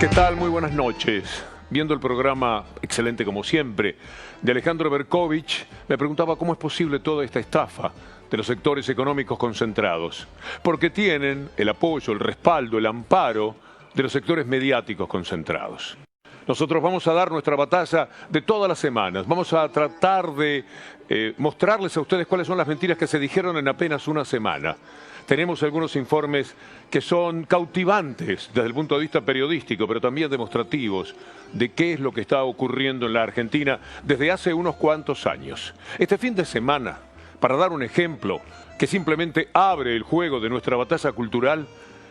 ¿Qué tal? Muy buenas noches. Viendo el programa, excelente como siempre, de Alejandro Berkovich, me preguntaba cómo es posible toda esta estafa de los sectores económicos concentrados. Porque tienen el apoyo, el respaldo, el amparo de los sectores mediáticos concentrados. Nosotros vamos a dar nuestra batalla de todas las semanas. Vamos a tratar de mostrarles a ustedes cuáles son las mentiras que se dijeron en apenas una semana. Tenemos algunos informes que son cautivantes desde el punto de vista periodístico, pero también demostrativos de qué es lo que está ocurriendo en la Argentina desde hace unos cuantos años. Este fin de semana, para dar un ejemplo que simplemente abre el juego de nuestra batalla cultural,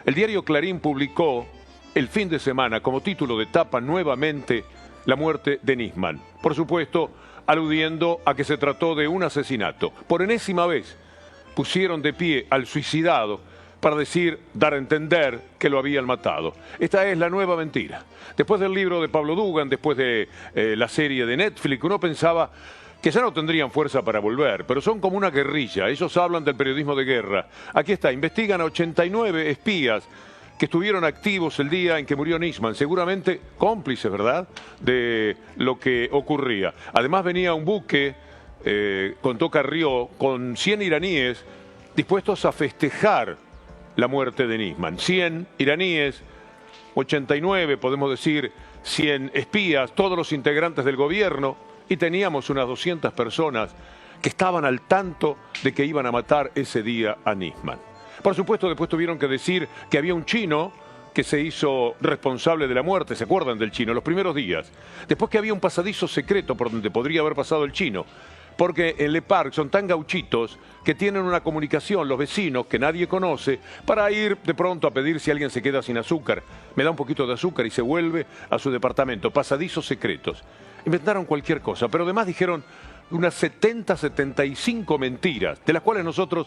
el diario Clarín publicó el fin de semana como título de tapa nuevamente la muerte de Nisman. Por supuesto, aludiendo a que se trató de un asesinato. Por enésima vez pusieron de pie al suicidado para dar a entender que lo habían matado. Esta es la nueva mentira. Después del libro de Pablo Dugan, después de la serie de Netflix, uno pensaba que ya no tendrían fuerza para volver, pero son como una guerrilla. Ellos hablan del periodismo de guerra. Aquí está, investigan a 89 espías que estuvieron activos el día en que murió Nisman, seguramente cómplices, ¿verdad?, de lo que ocurría. Además venía un buque, contó Carrió, con 100 iraníes dispuestos a festejar la muerte de Nisman. 100 iraníes, 89, podemos decir, 100 espías, todos los integrantes del gobierno, y teníamos unas 200 personas que estaban al tanto de que iban a matar ese día a Nisman. Por supuesto, después tuvieron que decir que había un chino que se hizo responsable de la muerte, ¿se acuerdan del chino? Los primeros días. Después que había un pasadizo secreto por donde podría haber pasado el chino. Porque en Le Parc son tan gauchitos que tienen una comunicación, los vecinos, que nadie conoce, para ir de pronto a pedir si alguien se queda sin azúcar. Me da un poquito de azúcar y se vuelve a su departamento. Pasadizos secretos. Inventaron cualquier cosa, pero además dijeron unas 70, 75 mentiras, de las cuales nosotros,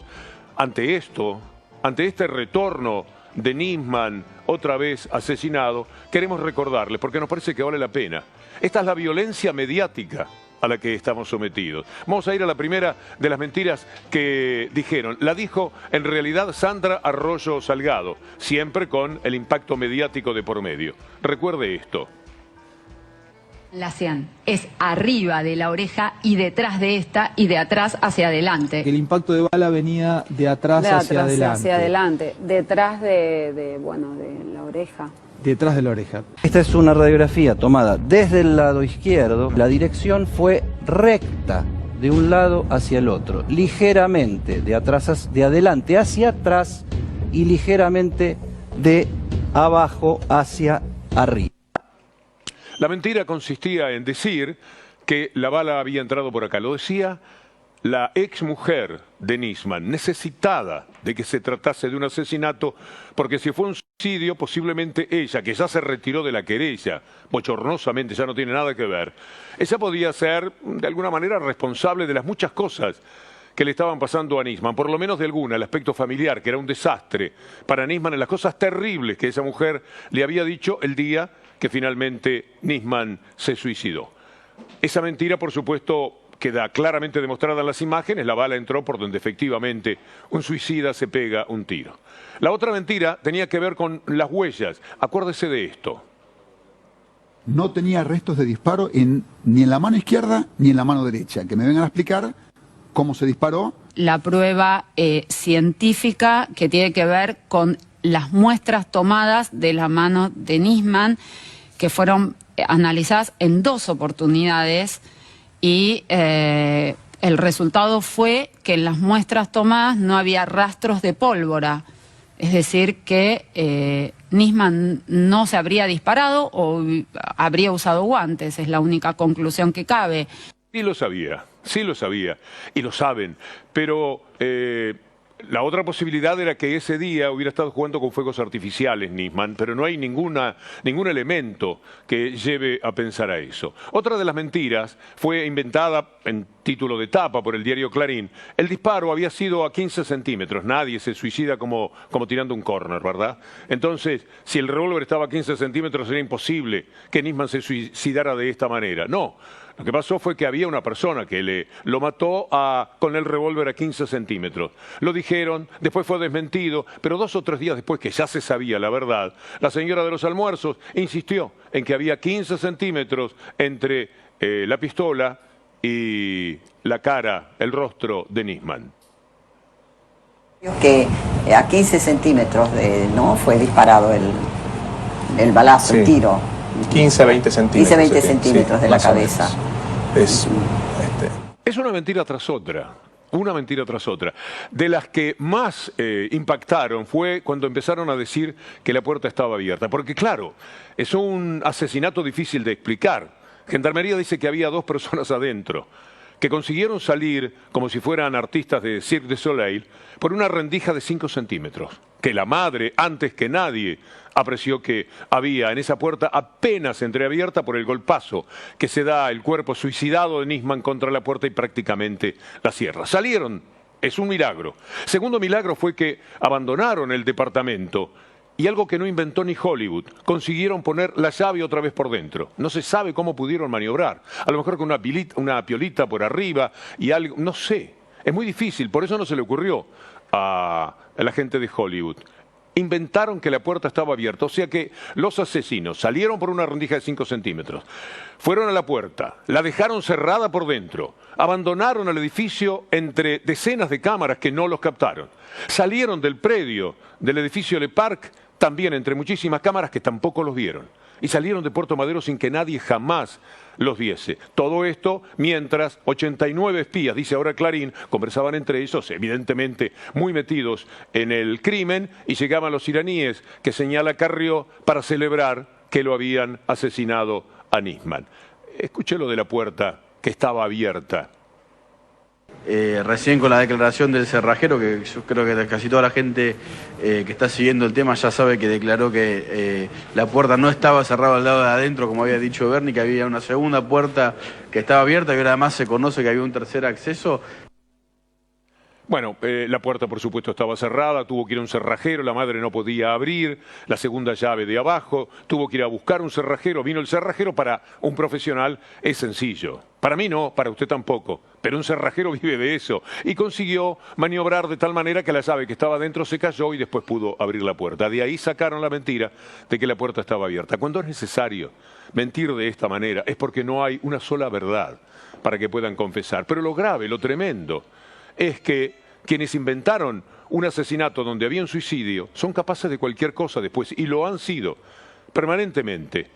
ante este retorno de Nisman, otra vez asesinado, queremos recordarles, porque nos parece que vale la pena. Esta es la violencia mediática a la que estamos sometidos. Vamos a ir a la primera de las mentiras que dijeron. La dijo en realidad Sandra Arroyo Salgado, siempre con el impacto mediático de por medio. Recuerde esto. La 100 es arriba de la oreja y detrás de esta y de atrás hacia adelante. El impacto de bala venía de atrás hacia adelante. Hacia adelante, detrás de la oreja. Detrás de la oreja. Esta es una radiografía tomada desde el lado izquierdo. La dirección fue recta de un lado hacia el otro, ligeramente de adelante hacia atrás y ligeramente de abajo hacia arriba. La mentira consistía en decir que la bala había entrado por acá. Lo decía la exmujer de Nisman, necesitada de que se tratase de un asesinato, porque si fue un suicidio, posiblemente ella, que ya se retiró de la querella, bochornosamente, ya no tiene nada que ver, ella podía ser, de alguna manera, responsable de las muchas cosas que le estaban pasando a Nisman, por lo menos de alguna, el aspecto familiar, que era un desastre para Nisman, en las cosas terribles que esa mujer le había dicho el día que finalmente Nisman se suicidó. Esa mentira, por supuesto, queda claramente demostrada en las imágenes. La bala entró por donde efectivamente un suicida se pega un tiro. La otra mentira tenía que ver con las huellas. Acuérdese de esto. No tenía restos de disparo ni en la mano izquierda ni en la mano derecha. Que me vengan a explicar cómo se disparó. La prueba científica que tiene que ver con las muestras tomadas de la mano de Nisman, que fueron analizadas en 2 oportunidades y el resultado fue que en las muestras tomadas no había rastros de pólvora. Es decir, que Nisman no se habría disparado o habría usado guantes, es la única conclusión que cabe. Sí lo sabía, y lo saben, pero la otra posibilidad era que ese día hubiera estado jugando con fuegos artificiales Nisman, pero no hay ningún elemento que lleve a pensar a eso. Otra de las mentiras fue inventada en título de tapa por el diario Clarín. El disparo había sido a 15 centímetros. Nadie se suicida como tirando un córner, ¿verdad? Entonces, si el revólver estaba a 15 centímetros, era imposible que Nisman se suicidara de esta manera. No, Lo que pasó fue que había una persona que lo mató con el revólver a 15 centímetros. Lo dijeron, después fue desmentido, pero 2 o 3 días después que ya se sabía la verdad, la señora de los almuerzos insistió en que había 15 centímetros entre la pistola y la cara, el rostro de Nisman. Que a 15 centímetros ¿no? fue disparado el balazo, sí. El tiro. 15 a 20 centímetros. 15 a 20 centímetros de la cabeza. Es una mentira tras otra. Una mentira tras otra. De las que más impactaron fue cuando empezaron a decir que la puerta estaba abierta. Porque claro, es un asesinato difícil de explicar. Gendarmería dice que había 2 personas adentro, que consiguieron salir como si fueran artistas de Cirque du Soleil por una rendija de 5 centímetros, que la madre, antes que nadie, apreció que había en esa puerta apenas entreabierta por el golpazo que se da el cuerpo suicidado de Nisman contra la puerta y prácticamente la cierra. Salieron, es un milagro. Segundo milagro fue que abandonaron el departamento y algo que no inventó ni Hollywood, consiguieron poner la llave otra vez por dentro. No se sabe cómo pudieron maniobrar. A lo mejor con una piolita por arriba y algo, no sé. Es muy difícil, por eso no se le ocurrió a la gente de Hollywood. Inventaron que la puerta estaba abierta, o sea que los asesinos salieron por una rendija de 5 centímetros, fueron a la puerta, la dejaron cerrada por dentro, abandonaron el edificio entre decenas de cámaras que no los captaron, salieron del predio del edificio Le Parc también entre muchísimas cámaras que tampoco los vieron. Y salieron de Puerto Madero sin que nadie jamás los viese. Todo esto mientras 89 espías, dice ahora Clarín, conversaban entre ellos, evidentemente muy metidos en el crimen, y llegaban los iraníes que señala Carrió para celebrar que lo habían asesinado a Nisman. Escuché lo de la puerta que estaba abierta. Recién con la declaración del cerrajero, que yo creo que casi toda la gente que está siguiendo el tema ya sabe que declaró que la puerta no estaba cerrada al lado de adentro, como había dicho Bernie, que había una segunda puerta que estaba abierta y ahora además se conoce que había un tercer acceso. Bueno, la puerta por supuesto estaba cerrada, tuvo que ir a un cerrajero, la madre no podía abrir, la segunda llave de abajo, tuvo que ir a buscar un cerrajero, vino el cerrajero. Para un profesional es sencillo, para mí no, para usted tampoco, pero un cerrajero vive de eso y consiguió maniobrar de tal manera que la llave que estaba dentro se cayó y después pudo abrir la puerta. De ahí sacaron la mentira de que la puerta estaba abierta. Cuando es necesario mentir de esta manera es porque no hay una sola verdad para que puedan confesar, pero lo grave, lo tremendo, es que quienes inventaron un asesinato donde había un suicidio son capaces de cualquier cosa después, y lo han sido permanentemente,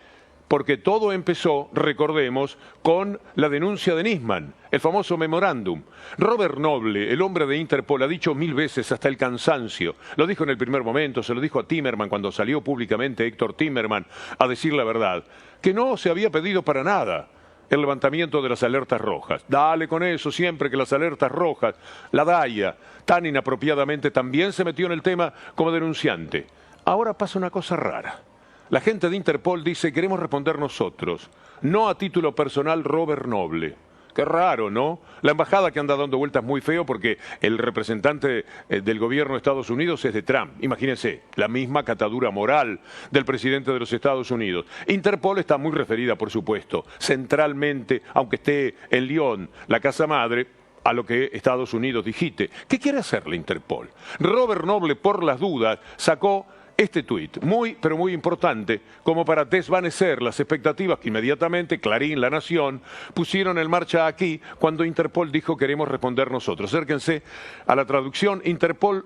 porque todo empezó, recordemos, con la denuncia de Nisman, el famoso memorándum. Robert Noble, el hombre de Interpol, ha dicho 1000 veces hasta el cansancio, lo dijo en el primer momento, se lo dijo a Timmerman cuando salió públicamente Héctor Timmerman a decir la verdad, que no se había pedido para nada el levantamiento de las alertas rojas. Dale con eso siempre que las alertas rojas, la DAIA, tan inapropiadamente también se metió en el tema como denunciante. Ahora pasa una cosa rara. La gente de Interpol dice, queremos responder nosotros, no a título personal Robert Noble. Qué raro, ¿no? La embajada que anda dando vueltas muy feo porque el representante del gobierno de Estados Unidos es de Trump. Imagínense, la misma catadura moral del presidente de los Estados Unidos. Interpol está muy referida, por supuesto, centralmente, aunque esté en Lyon, la casa madre, a lo que Estados Unidos digite. ¿Qué quiere hacer la Interpol? Robert Noble, por las dudas, sacó este tuit, muy, pero muy importante, como para desvanecer las expectativas que inmediatamente Clarín, La Nación, pusieron en marcha aquí cuando Interpol dijo queremos responder nosotros. Acérquense a la traducción. Interpol,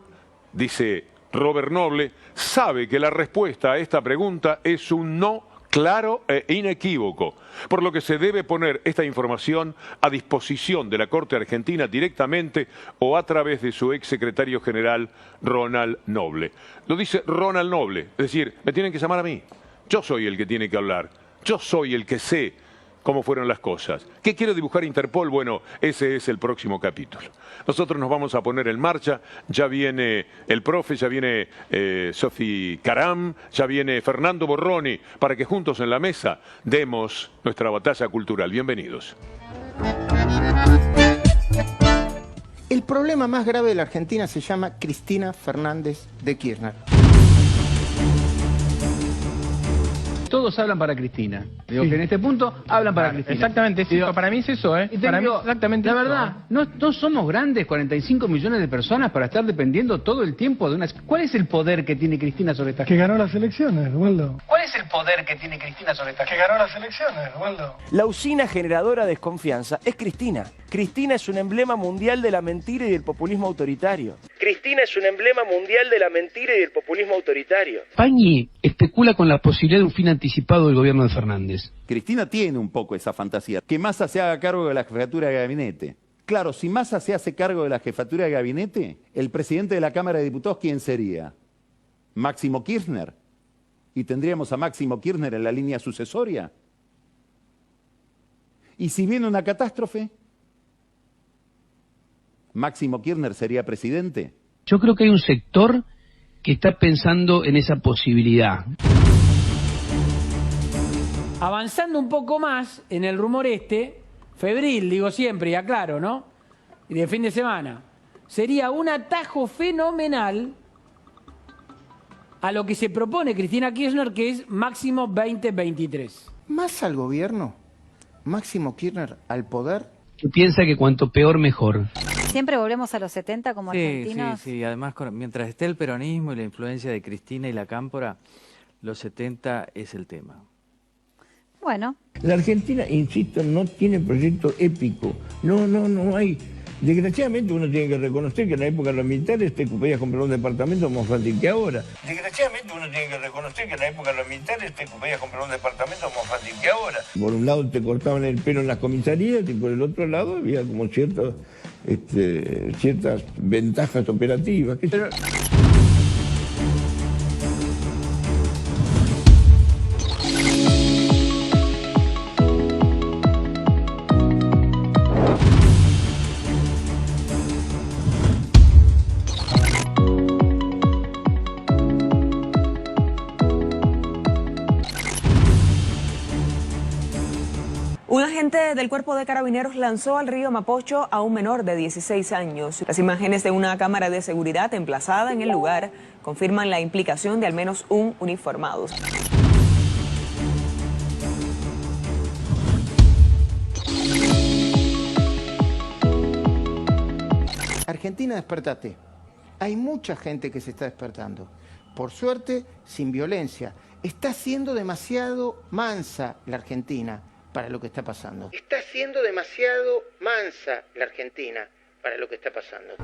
dice Robert Noble, sabe que la respuesta a esta pregunta es un no claro e inequívoco, por lo que se debe poner esta información a disposición de la Corte Argentina directamente o a través de su exsecretario general Ronald Noble. Lo dice Ronald Noble, es decir, me tienen que llamar a mí. Yo soy el que tiene que hablar, yo soy el que sé cómo fueron las cosas. ¿Qué quiere dibujar Interpol? Bueno, ese es el próximo capítulo. Nosotros nos vamos a poner en marcha, ya viene el profe, ya viene Sofi Caram, ya viene Fernando Borroni, para que juntos en la mesa demos nuestra batalla cultural. Bienvenidos. El problema más grave de la Argentina se llama Cristina Fernández de Kirchner. todos hablan para Cristina. Digo que en este punto hablan para Cristina. Exactamente, sí, para mí es eso, ¿eh? Para mí es exactamente la eso, verdad, no somos grandes 45 millones de personas para estar dependiendo todo el tiempo de una... ¿Cuál es el poder que tiene Cristina sobre esta gente? Que ganó las elecciones, Waldo. ¿Cuál es el poder que tiene Cristina sobre esta gente? Que ganó las elecciones, Waldo. La usina generadora de desconfianza es Cristina. Cristina es un emblema mundial de la mentira y del populismo autoritario. Cristina es un emblema mundial de la mentira y del populismo autoritario. Pañi especula con la posibilidad de un fin anticipado del gobierno de Fernández. Cristina tiene un poco esa fantasía, que Massa se haga cargo de la jefatura de gabinete. Claro, si Massa se hace cargo de la jefatura de gabinete, el presidente de la Cámara de Diputados, ¿quién sería? ¿Máximo Kirchner? ¿Y tendríamos a Máximo Kirchner en la línea sucesoria? ¿Y si viene una catástrofe? ¿Máximo Kirchner sería presidente? Yo creo que hay un sector que está pensando en esa posibilidad. Avanzando un poco más en el rumor febril, digo siempre, y aclaro, ¿no? Y de fin de semana. Sería un atajo fenomenal a lo que se propone Cristina Kirchner, que es máximo 2023. Más al gobierno, Máximo Kirchner al poder. Que piensa que cuanto peor, mejor. Siempre volvemos a los 70 como argentinos. Sí, además mientras esté el peronismo y la influencia de Cristina y la Cámpora, los 70 es el tema. Bueno. La Argentina, insisto, no tiene proyecto épico. No hay. Desgraciadamente uno tiene que reconocer que en la época de los militares te podías comprar un departamento más fácil que ahora. Desgraciadamente uno tiene que reconocer que en la época de los militares te podías comprar un departamento más fácil que ahora. Por un lado te cortaban el pelo en las comisarías y por el otro lado había como ciertas ventajas operativas. Un agente del Cuerpo de Carabineros lanzó al río Mapocho a un menor de 16 años. Las imágenes de una cámara de seguridad emplazada en el lugar confirman la implicación de al menos un uniformado. Argentina, despertate. Hay mucha gente que se está despertando. Por suerte, sin violencia. Está siendo demasiado mansa la Argentina para lo que está pasando. Está siendo demasiado mansa la Argentina para lo que está pasando.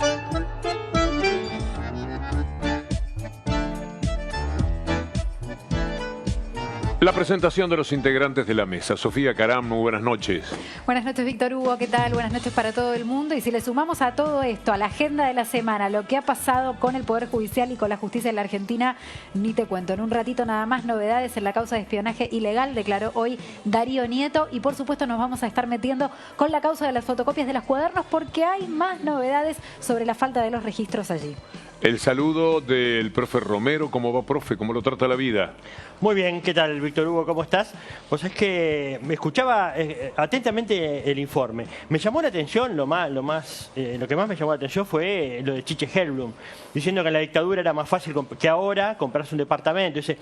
La presentación de los integrantes de la mesa. Sofía Caram, muy buenas noches. Buenas noches, Víctor Hugo, ¿qué tal? Buenas noches para todo el mundo. Y si le sumamos a todo esto, a la agenda de la semana, lo que ha pasado con el Poder Judicial y con la justicia en la Argentina, ni te cuento. En un ratito nada más novedades en la causa de espionaje ilegal, declaró hoy Darío Nieto. Y por supuesto nos vamos a estar metiendo con la causa de las fotocopias de los cuadernos porque hay más novedades sobre la falta de los registros allí. El saludo del profe Romero. ¿Cómo va, profe? ¿Cómo lo trata la vida? Muy bien, ¿qué tal, Víctor Hugo? ¿Cómo estás? Pues es que me escuchaba atentamente el informe. Me llamó la atención, lo que más me llamó la atención fue lo de Chiche Helblum, diciendo que en la dictadura era más fácil que ahora comprarse un departamento. Dice,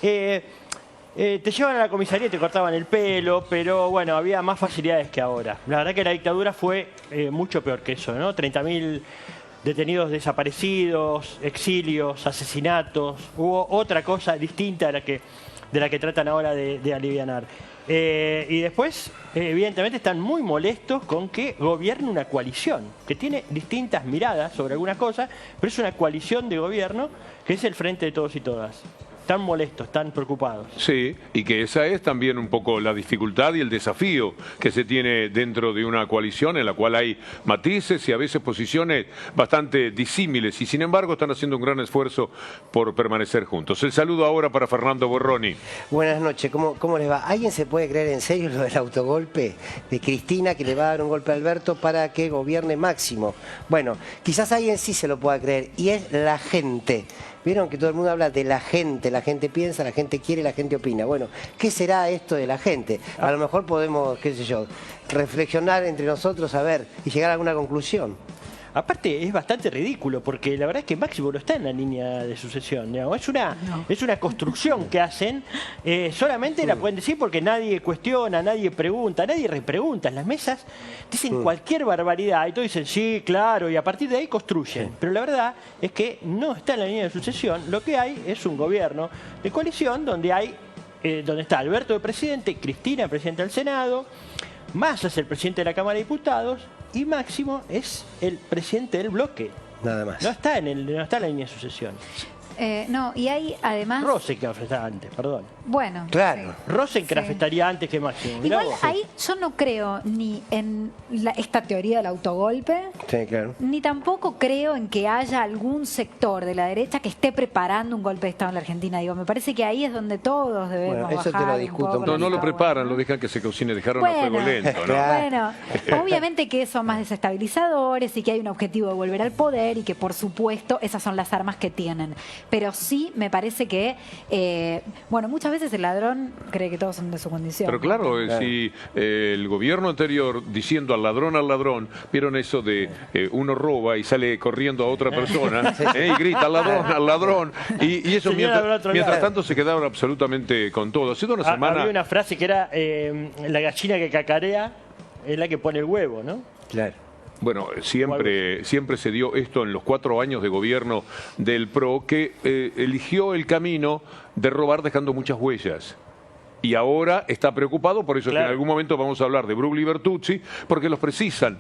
te llevan a la comisaría y te cortaban el pelo, pero bueno, había más facilidades que ahora. La verdad que la dictadura fue mucho peor que eso, ¿no? 30.000 detenidos desaparecidos, exilios, asesinatos. Hubo otra cosa distinta de la que tratan ahora de alivianar. Y después, evidentemente, están muy molestos con que gobierne una coalición, que tiene distintas miradas sobre algunas cosas, pero es una coalición de gobierno que es el Frente de Todos y Todas. Están molestos, están preocupados. Sí, y que esa es también un poco la dificultad y el desafío que se tiene dentro de una coalición en la cual hay matices y a veces posiciones bastante disímiles y sin embargo están haciendo un gran esfuerzo por permanecer juntos. El saludo ahora para Fernando Borroni. Buenas noches, ¿cómo les va? ¿Alguien se puede creer en serio lo del autogolpe de Cristina que le va a dar un golpe a Alberto para que gobierne Máximo? Bueno, quizás alguien sí se lo pueda creer y es la gente. Vieron que todo el mundo habla de la gente piensa, la gente quiere, la gente opina. Bueno, ¿qué será esto de la gente? A lo mejor podemos, qué sé yo, reflexionar entre nosotros, a ver, y llegar a alguna conclusión. Aparte es bastante ridículo, porque la verdad es que Máximo no está en la línea de sucesión, digamos. Es una construcción que hacen, solamente la pueden decir porque nadie cuestiona, nadie pregunta, nadie repregunta. En las mesas dicen cualquier barbaridad y todos dicen sí, claro, y a partir de ahí construyen. Pero la verdad es que no está en la línea de sucesión. Lo que hay es un gobierno de coalición donde donde está Alberto de presidente, Cristina presidenta del Senado, Massa es el presidente de la Cámara de Diputados y Máximo es el presidente del bloque. Nada más. No está en la línea de sucesión. No, y hay además... Rosenkrantz está antes, perdón. Bueno. Claro. Sí. Rosenkrantz estaría antes que Máximo. Mirá Igual vos. ahí yo no creo ni en esta teoría del autogolpe, Sí, claro. ni tampoco creo en que haya algún sector de la derecha que esté preparando un golpe de Estado en la Argentina. Digo, me parece que ahí es donde todos debemos Bueno, eso te bajar lo un discuto poco un No, poco. no lo preparan, lo dejan que se cocine, dejaron a fuego lento, ¿no? Bueno, obviamente que son más desestabilizadores y que hay un objetivo de volver al poder y que por supuesto esas son las armas que tienen. Pero sí me parece que, bueno, muchas veces el ladrón cree que todos son de su condición. Pero claro, si el gobierno anterior diciendo al ladrón, vieron eso de uno roba y sale corriendo a otra persona y grita al ladrón, y eso mientras tanto se quedaron absolutamente con todo. Ha sido una semana... Había una frase que era la gallina que cacarea es la que pone el huevo, ¿no? Claro. Bueno, siempre se dio esto en los 4 años de gobierno del PRO, que eligió el camino de robar dejando muchas huellas. Y ahora está preocupado, por eso es que en algún momento vamos a hablar de Brugli y Bertuzzi, porque los precisan.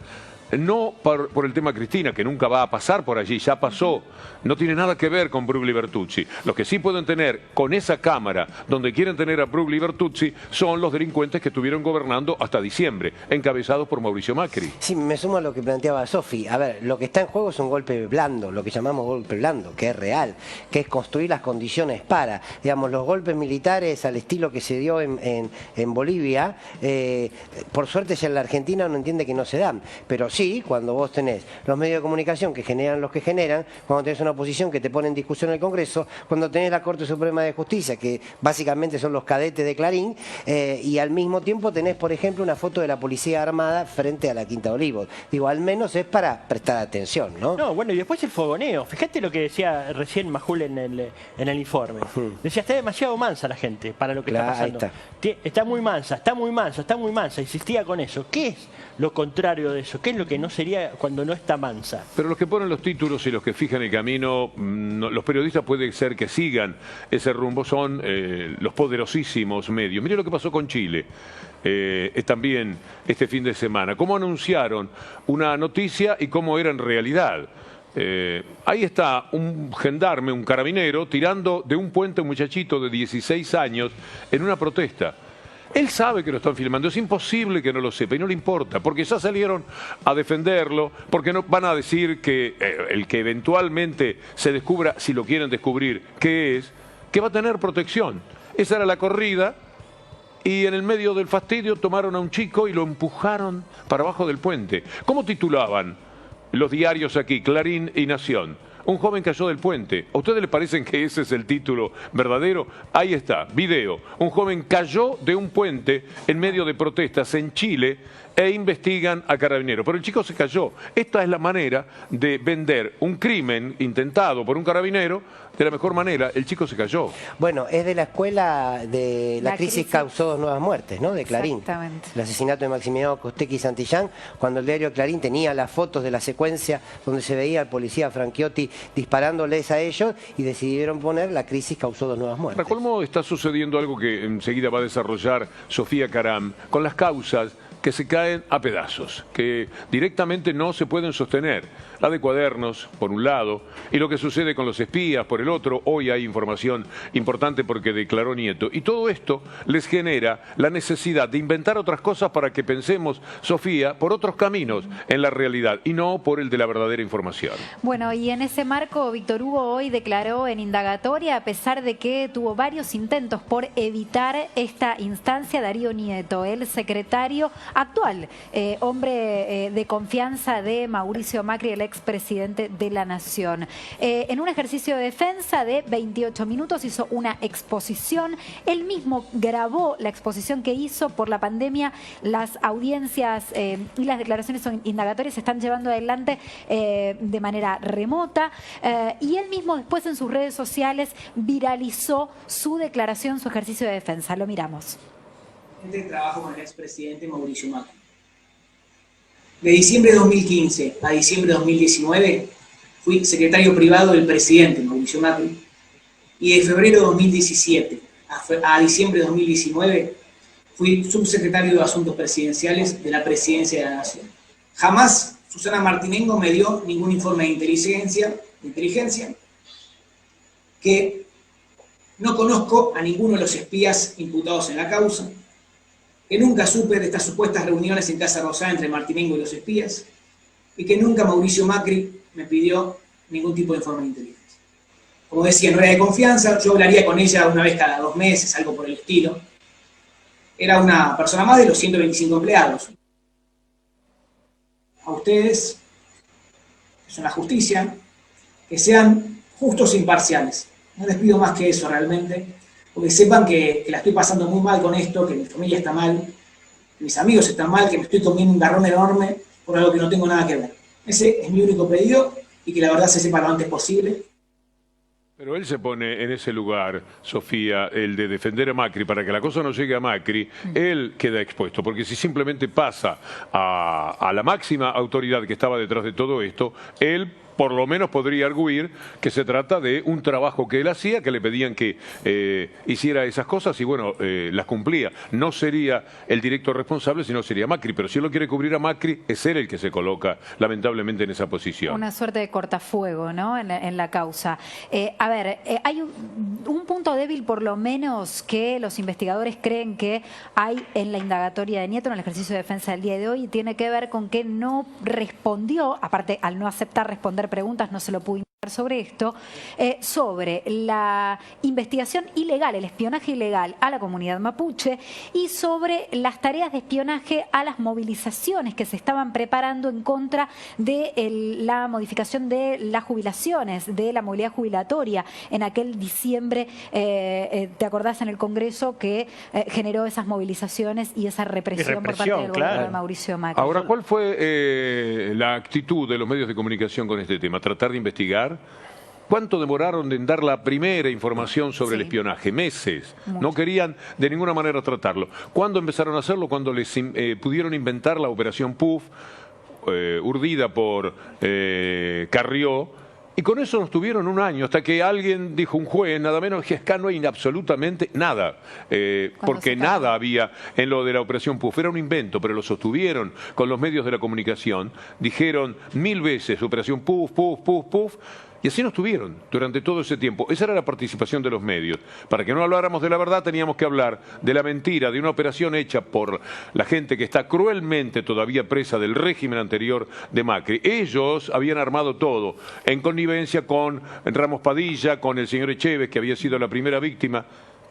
No por el tema Cristina, que nunca va a pasar por allí, ya pasó. No tiene nada que ver con Brugli y Bertuzzi. Los que sí pueden tener con esa Cámara, donde quieren tener a Brugli y Bertuzzi, son los delincuentes que estuvieron gobernando hasta diciembre, encabezados por Mauricio Macri. Sí, me sumo a lo que planteaba Sofi. A ver, lo que está en juego es un golpe blando, lo que llamamos golpe blando, que es real, que es construir las condiciones para, digamos, los golpes militares al estilo que se dio en Bolivia, por suerte ya en la Argentina uno entiende que no se dan, pero sí, cuando vos tenés los medios de comunicación que generan los que generan, cuando tenés una oposición que te pone en discusión en el Congreso, cuando tenés la Corte Suprema de Justicia, que básicamente son los cadetes de Clarín, y al mismo tiempo tenés, por ejemplo, una foto de la Policía Armada frente a la Quinta de Olivos. Digo, al menos es para prestar atención, ¿no? No, bueno, y después el fogoneo. Fíjate lo que decía recién Majul en el informe. Decía, está demasiado mansa la gente para lo que está pasando. Está muy mansa, está muy mansa, está muy mansa. Insistía con eso. ¿Qué es lo contrario de eso? ¿Qué es lo que no sería cuando no está mansa? Pero los que ponen los títulos y los que fijan el camino, los periodistas puede ser que sigan ese rumbo, son los poderosísimos medios. Mire lo que pasó con Chile. También este fin de semana. Cómo anunciaron una noticia y cómo era en realidad. Ahí está un gendarme, un carabinero, tirando de un puente a un muchachito de 16 años en una protesta. Él sabe que lo están filmando, es imposible que no lo sepa y no le importa, porque ya salieron a defenderlo, porque no van a decir que el que eventualmente se descubra, si lo quieren descubrir, qué es, que va a tener protección. Esa era la corrida y en el medio del fastidio tomaron a un chico y lo empujaron para abajo del puente. ¿Cómo titulaban los diarios aquí, Clarín y Nación? Un joven cayó del puente. ¿A ustedes les parecen que ese es el título verdadero? Ahí está, video. Un joven cayó de un puente en medio de protestas en Chile e investigan a Carabineros. Pero el chico se cayó. Esta es la manera de vender un crimen intentado por un carabinero de la mejor manera. El chico se cayó. Bueno, es de la escuela de la crisis causó 2 nuevas muertes, ¿no? De Clarín. Exactamente. El asesinato de Maximiliano Costecchi y Santillán, cuando el diario Clarín tenía las fotos de la secuencia donde se veía al policía Franchiotti disparándoles a ellos y decidieron poner la crisis causó 2 nuevas muertes. Para colmo está sucediendo algo que enseguida va a desarrollar Sofía Caram con las causas que se caen a pedazos, que directamente no se pueden sostener. La de Cuadernos, por un lado, y lo que sucede con los espías, por el otro. Hoy hay información importante porque declaró Nieto. Y todo esto les genera la necesidad de inventar otras cosas para que pensemos, Sofía, por otros caminos en la realidad y no por el de la verdadera información. Bueno, y en ese marco, Víctor Hugo hoy declaró en indagatoria, a pesar de que tuvo varios intentos por evitar esta instancia, Darío Nieto, el secretario, actual hombre de confianza de Mauricio Macri, el expresidente de la Nación. En un ejercicio de defensa de 28 minutos hizo una exposición. Él mismo grabó la exposición que hizo. Por la pandemia, las audiencias y las declaraciones indagatorias se están llevando adelante de manera remota. Y él mismo después en sus redes sociales viralizó su declaración, su ejercicio de defensa. Lo miramos. Trabajo con el expresidente Mauricio Macri. De diciembre de 2015 a diciembre de 2019 fui secretario privado del presidente Mauricio Macri, y de febrero de 2017 a diciembre de 2019 fui subsecretario de Asuntos Presidenciales de la Presidencia de la Nación. Jamás Susana Martinengo me dio ningún informe de inteligencia, que no conozco a ninguno de los espías imputados en la causa, que nunca supe de estas supuestas reuniones en Casa Rosada entre Martinengo y los espías, y que nunca Mauricio Macri me pidió ningún tipo de informe de inteligencia. Como decía, no era de confianza, yo hablaría con ella una vez cada 2 meses, algo por el estilo. Era una persona más de los 125 empleados. A ustedes, que son la justicia, que sean justos e imparciales. No les pido más que eso realmente, porque sepan que la estoy pasando muy mal con esto, que mi familia está mal, que mis amigos están mal, que me estoy comiendo un garrón enorme por algo que no tengo nada que ver. Ese es mi único pedido, y que la verdad se sepa lo antes posible. Pero él se pone en ese lugar, Sofía, el de defender a Macri, para que la cosa no llegue a Macri, él queda expuesto, porque si simplemente pasa a la máxima autoridad que estaba detrás de todo esto, él por lo menos podría arguir que se trata de un trabajo que él hacía, que le pedían que hiciera esas cosas y bueno, las cumplía. No sería el directo responsable, sino sería Macri, pero si él lo quiere cubrir a Macri, es él el que se coloca lamentablemente en esa posición. Una suerte de cortafuego, ¿no?, en la causa. A ver, hay un punto débil por lo menos que los investigadores creen que hay en la indagatoria de Nieto, en el ejercicio de defensa del día de hoy, y tiene que ver con que no respondió, aparte al no aceptar responder preguntas, no se lo pudo indagar sobre esto, sobre la investigación ilegal, el espionaje ilegal a la comunidad mapuche y sobre las tareas de espionaje a las movilizaciones que se estaban preparando en contra de la modificación de las jubilaciones, de la movilidad jubilatoria en aquel diciembre, ¿te acordás?, en el Congreso, que generó esas movilizaciones y esa represión por parte del gobierno de Mauricio Macri. Ahora, ¿cuál fue la actitud de los medios de comunicación con este tema? ¿Tratar de investigar? ¿Cuánto demoraron en dar la primera información sobre el espionaje? Meses. Mucho. No querían de ninguna manera tratarlo. ¿Cuándo empezaron a hacerlo? Cuando les pudieron inventar la operación PUF, urdida por Carrió. Y con eso nos tuvieron un año, hasta que alguien dijo, un juez, nada menos, que acá no hay absolutamente nada, porque nada había en lo de la operación PUF, era un invento, pero lo sostuvieron con los medios de la comunicación, dijeron 1000 veces operación PUF, PUF, PUF, PUF, y así nos tuvieron durante todo ese tiempo. Esa era la participación de los medios. Para que no habláramos de la verdad, teníamos que hablar de la mentira, de una operación hecha por la gente que está cruelmente todavía presa del régimen anterior de Macri. Ellos habían armado todo, en connivencia con Ramos Padilla, con el señor Echeves, que había sido la primera víctima.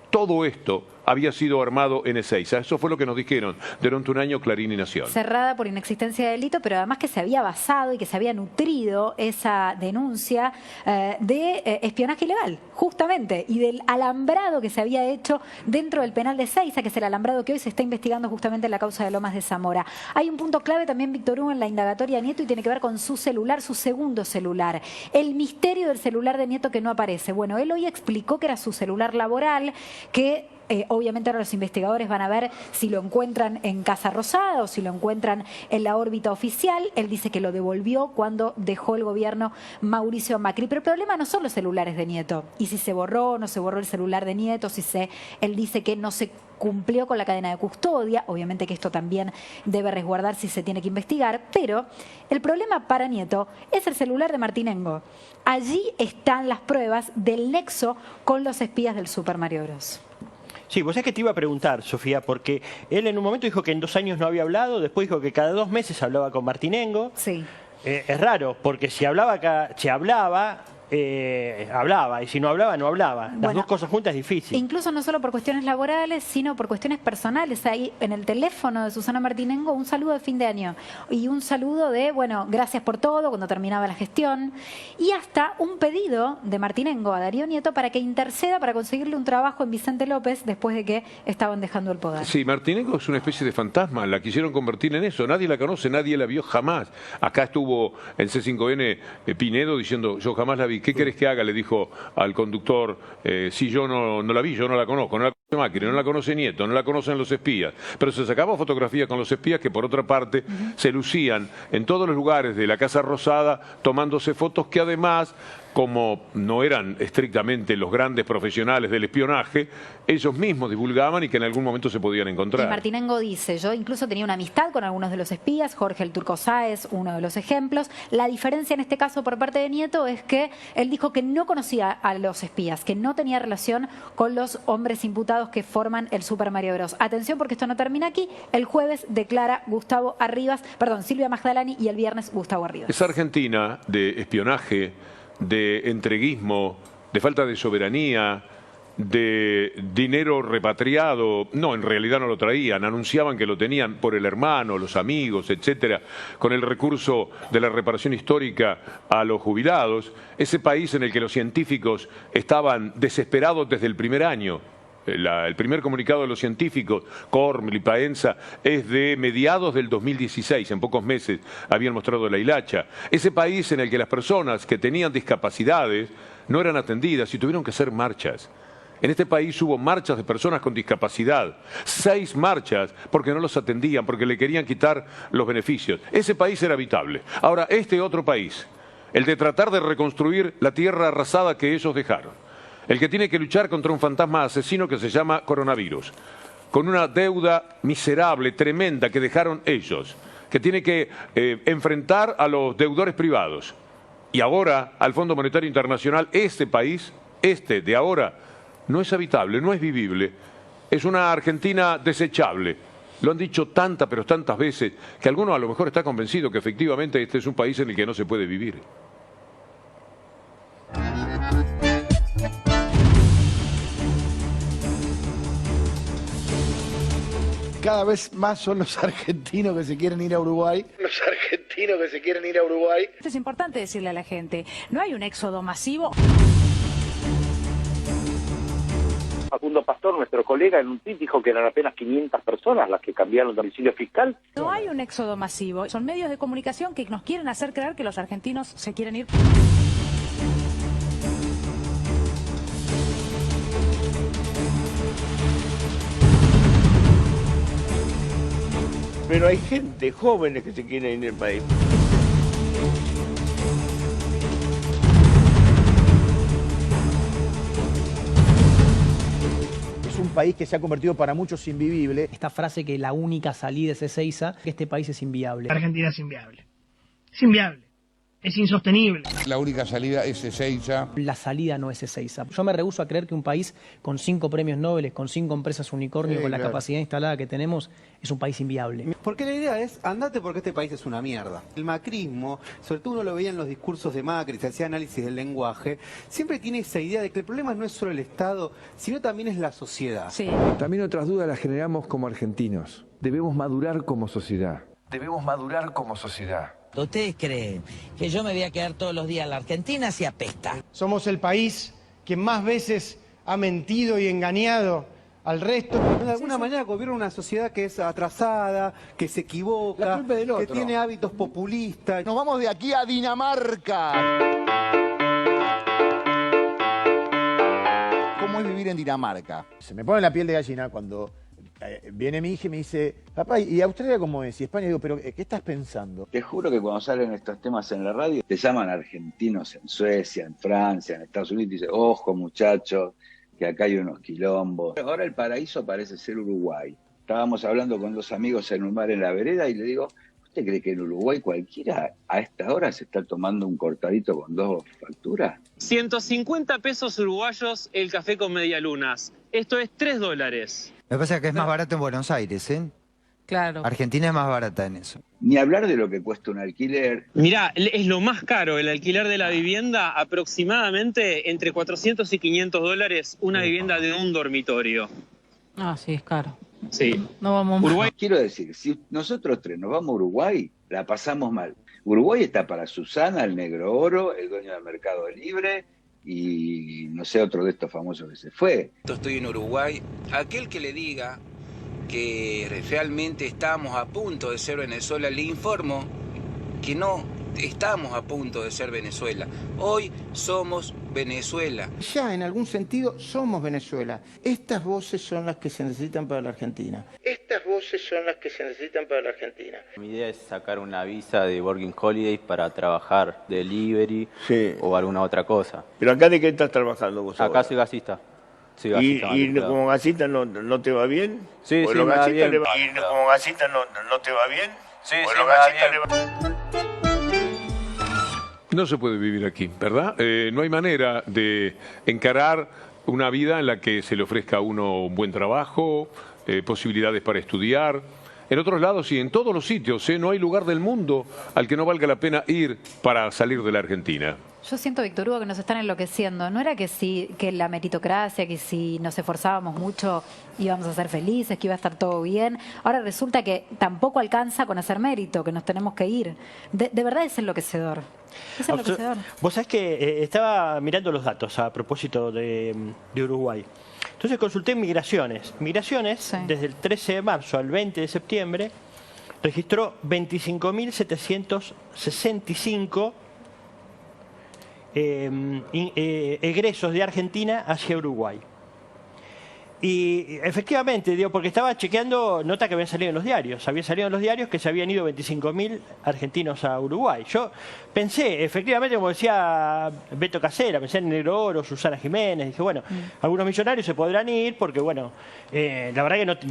Todo esto había sido armado en Ezeiza. Eso fue lo que nos dijeron durante un año Clarín y Nación. Cerrada por inexistencia de delito, pero además que se había basado y que se había nutrido esa denuncia de espionaje ilegal, justamente, y del alambrado que se había hecho dentro del penal de Ezeiza, que es el alambrado que hoy se está investigando justamente en la causa de Lomas de Zamora. Hay un punto clave también, Víctor Hugo, en la indagatoria de Nieto, y tiene que ver con su celular, su segundo celular. El misterio del celular de Nieto que no aparece. Bueno, él hoy explicó que era su celular laboral, que obviamente ahora los investigadores van a ver si lo encuentran en Casa Rosada o si lo encuentran en la órbita oficial. Él dice que lo devolvió cuando dejó el gobierno Mauricio Macri. Pero el problema no son los celulares de Nieto. Y si se borró o no se borró el celular de Nieto, él dice que no se cumplió con la cadena de custodia. Obviamente que esto también debe resguardar si se tiene que investigar. Pero el problema para Nieto es el celular de Martinengo. Allí están las pruebas del nexo con los espías del Super Mario Bros. Sí, vos es que te iba a preguntar, Sofía, porque él en un momento dijo que en 2 años no había hablado, después dijo que cada 2 meses hablaba con Martinengo. Sí. Es raro, porque si hablaba, hablaba, y si no hablaba, no hablaba. Las Bueno, dos cosas juntas es difícil. Incluso no solo por cuestiones laborales, sino por cuestiones personales. Ahí en el teléfono de Susana Martinengo un saludo de fin de año y un saludo de, bueno, gracias por todo, cuando terminaba la gestión. Y hasta un pedido de Martinengo a Darío Nieto para que interceda para conseguirle un trabajo en Vicente López después de que estaban dejando el poder. Sí, Martinengo es una especie de fantasma, la quisieron convertir en eso, nadie la conoce, nadie la vio jamás. Acá estuvo en C5N Pinedo diciendo, yo jamás la vi, ¿qué querés que haga? Le dijo al conductor, si yo no la vi, yo no la conozco, no la conoce Macri, no la conoce Nieto, no la conocen los espías. Pero se sacaba fotografías con los espías que por otra parte se lucían en todos los lugares de la Casa Rosada tomándose fotos que además, como no eran estrictamente los grandes profesionales del espionaje, ellos mismos divulgaban y que en algún momento se podían Y encontrar. Martinengo dice, yo incluso tenía una amistad con algunos de los espías, Jorge el Turco Sáez, uno de los ejemplos. La diferencia en este caso por parte de Nieto es que él dijo que no conocía a los espías, que no tenía relación con los hombres imputados que forman el Super Mario Bros. Atención porque esto no termina aquí. El jueves declara Silvia Magdalani y el viernes Gustavo Arribas. Esa Argentina de espionaje, de entreguismo, de falta de soberanía, de dinero repatriado, no, en realidad no lo traían, anunciaban que lo tenían por el hermano, los amigos, etcétera, con el recurso de la reparación histórica a los jubilados, ese país en el que los científicos estaban desesperados desde el primer año. El primer comunicado de los científicos, Korn, Lipaenza, es de mediados del 2016, en pocos meses habían mostrado la hilacha. Ese país en el que las personas que tenían discapacidades no eran atendidas y tuvieron que hacer marchas. En este país hubo marchas de personas con discapacidad, 6 marchas porque no los atendían, porque le querían quitar los beneficios. Ese país era habitable. Ahora, este otro país, el de tratar de reconstruir la tierra arrasada que ellos dejaron, el que tiene que luchar contra un fantasma asesino que se llama coronavirus, con una deuda miserable, tremenda que dejaron ellos, que tiene que enfrentar a los deudores privados. Y ahora, al Fondo Monetario Internacional, este país, de ahora, no es habitable, no es vivible, es una Argentina desechable. Lo han dicho tantas, pero tantas veces, que alguno a lo mejor está convencido que efectivamente este es un país en el que no se puede vivir. Cada vez más son los argentinos que se quieren ir a Uruguay. Esto es importante decirle a la gente, no hay un éxodo masivo. Facundo Pastor, nuestro colega, en un tuit dijo que eran apenas 500 personas las que cambiaron el domicilio fiscal. No hay un éxodo masivo. Son medios de comunicación que nos quieren hacer creer que los argentinos se quieren ir. Pero hay gente, jóvenes que se quieren ir del país. Es un país que se ha convertido para muchos invivible. Esta frase que la única salida es Ezeiza, que este país es inviable. Argentina es inviable. Es inviable. Es insostenible. La única salida es Ezeiza. La salida no es Ezeiza. Yo me rehúso a creer que un país con 5 premios Nobel, con 5 empresas unicornio, con la capacidad instalada que tenemos, es un país inviable. Porque la idea es, andate porque este país es una mierda. El macrismo, sobre todo uno lo veía en los discursos de Macri, se hacía análisis del lenguaje, siempre tiene esa idea de que el problema no es solo el Estado, sino también es la sociedad. Sí. También otras dudas las generamos como argentinos. Debemos madurar como sociedad. ¿Ustedes creen que yo me voy a quedar todos los días en la Argentina si apesta? Somos el país que más veces ha mentido y engañado al resto. De alguna manera gobierna una sociedad que es atrasada, que se equivoca, que tiene hábitos populistas. Nos vamos de aquí a Dinamarca. ¿Cómo es vivir en Dinamarca? Se me pone la piel de gallina cuando viene mi hija y me dice, papá, ¿y Australia cómo es? Y España, digo, pero ¿qué estás pensando? Te juro que cuando salen estos temas en la radio, te llaman argentinos en Suecia, en Francia, en Estados Unidos, y dicen, ojo muchachos, que acá hay unos quilombos. Ahora el paraíso parece ser Uruguay. Estábamos hablando con 2 amigos en un bar en la vereda y le digo, ¿usted cree que en Uruguay cualquiera a esta hora se está tomando un cortadito con 2 facturas? 150 pesos uruguayos el café con medialunas. Esto es $3. Me pasa que es más barato en Buenos Aires, ¿eh? Claro. Argentina es más barata en eso. Ni hablar de lo que cuesta un alquiler. Mirá, es lo más caro el alquiler de la vivienda, aproximadamente entre 400 y 500 dólares una vivienda de un dormitorio. Ah, sí, es caro. Sí. No vamos Uruguay. Quiero decir, si nosotros tres nos vamos a Uruguay, la pasamos mal. Uruguay está para Susana, el Negro Oro, el dueño del Mercado Libre y no sé, otro de estos famosos que se fue. Estoy en Uruguay. Aquel que le diga que realmente estamos a punto de ser Venezuela, le informo que no estamos a punto de ser Venezuela. Hoy somos Venezuela. Ya en algún sentido somos Venezuela. Estas voces son las que se necesitan para la Argentina. Estas voces son las que se necesitan para la Argentina. Mi idea es sacar una visa de Working Holidays para trabajar delivery o alguna otra cosa. ¿Pero acá de qué estás trabajando vos? Acá ahora? soy gasista. ¿Y como gasista no te va bien? Sí, sí, me va bien. ¿Y como gasista no te va bien? Sí, sí, me va bien. No se puede vivir aquí, ¿verdad? No hay manera de encarar una vida en la que se le ofrezca a uno un buen trabajo, posibilidades para estudiar. En otros lados y en todos los sitios, no hay lugar del mundo al que no valga la pena ir para salir de la Argentina. Yo siento, Víctor Hugo, que nos están enloqueciendo. No era que la meritocracia, que si nos esforzábamos mucho íbamos a ser felices, que iba a estar todo bien. Ahora resulta que tampoco alcanza con hacer mérito, que nos tenemos que ir. De verdad es enloquecedor. Es enloquecedor. Vos sabés que estaba mirando los datos a propósito de Uruguay. Entonces consulté Migraciones. Migraciones, desde el 13 de marzo al 20 de septiembre, registró 25.765 egresos de Argentina hacia Uruguay. Y efectivamente, porque estaba chequeando nota que habían salido en los diarios. Había salido en los diarios que se habían ido 25.000 argentinos a Uruguay. Yo pensé, efectivamente, como decía Beto Casera, pensé en Negro Oro, Susana Jiménez. Dije, bueno, algunos millonarios se podrán ir porque, bueno, la verdad que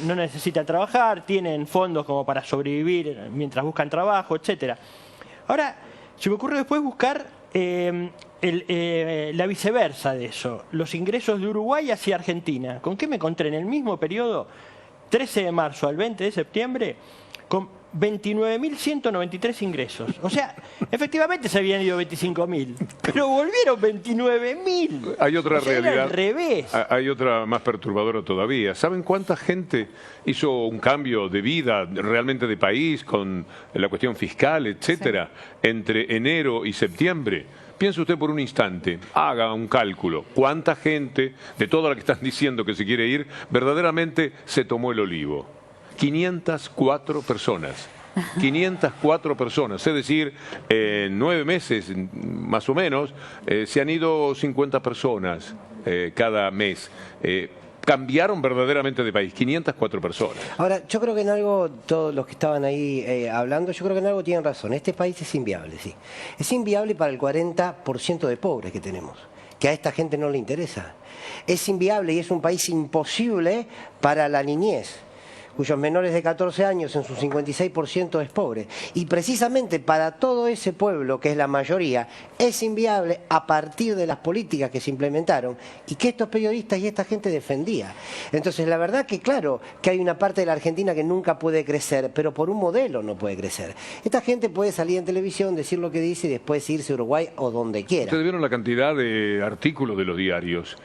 no necesitan trabajar, tienen fondos como para sobrevivir mientras buscan trabajo, etcétera. Ahora, se me ocurre después buscar la viceversa de eso, los ingresos de Uruguay hacia Argentina. ¿Con qué me encontré en el mismo periodo, 13 de marzo al 20 de septiembre, con 29.193 ingresos? O sea, efectivamente se habían ido 25.000, pero volvieron 29.000. Hay otra realidad. Era al revés. Hay otra más perturbadora todavía. ¿Saben cuánta gente hizo un cambio de vida, realmente de país, con la cuestión fiscal, etcétera, entre enero y septiembre? Piense usted por un instante, haga un cálculo. ¿Cuánta gente, de toda la que están diciendo que se quiere ir, verdaderamente se tomó el olivo? 504 personas. 504 personas, es decir, en 9 meses más o menos, se han ido 50 personas cada mes. Cambiaron verdaderamente de país, 504 personas. Ahora, yo creo que en algo, todos los que estaban ahí hablando, yo creo que en algo tienen razón. Este país es inviable, sí. Es inviable para el 40% de pobres que tenemos, que a esta gente no le interesa. Es inviable y es un país imposible para la niñez, cuyos menores de 14 años en su 56% es pobre. Y precisamente para todo ese pueblo, que es la mayoría, es inviable a partir de las políticas que se implementaron y que estos periodistas y esta gente defendía. Entonces, la verdad que claro, que hay una parte de la Argentina que nunca puede crecer, pero por un modelo no puede crecer. Esta gente puede salir en televisión, decir lo que dice y después irse a Uruguay o donde quiera. Ustedes vieron la cantidad de artículos de los diarios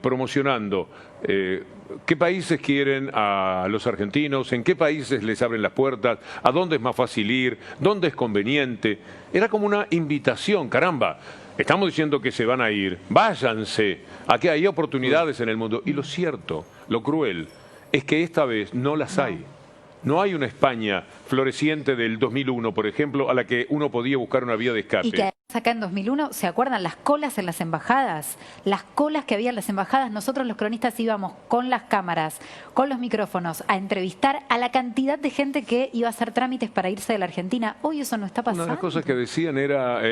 promocionando qué países quieren a los argentinos, en qué países les abren las puertas, a dónde es más fácil ir, dónde es conveniente. Era como una invitación, caramba, estamos diciendo que se van a ir, váyanse, aquí hay oportunidades en el mundo. Y lo cierto, lo cruel, es que esta vez no las hay. No hay una España floreciente del 2001, por ejemplo, a la que uno podía buscar una vía de escape. Y que acá en 2001, ¿se acuerdan las colas en las embajadas? Las colas que había en las embajadas, nosotros los cronistas íbamos con las cámaras, con los micrófonos, a entrevistar a la cantidad de gente que iba a hacer trámites para irse de la Argentina. Hoy eso no está pasando. Una de las cosas que decían era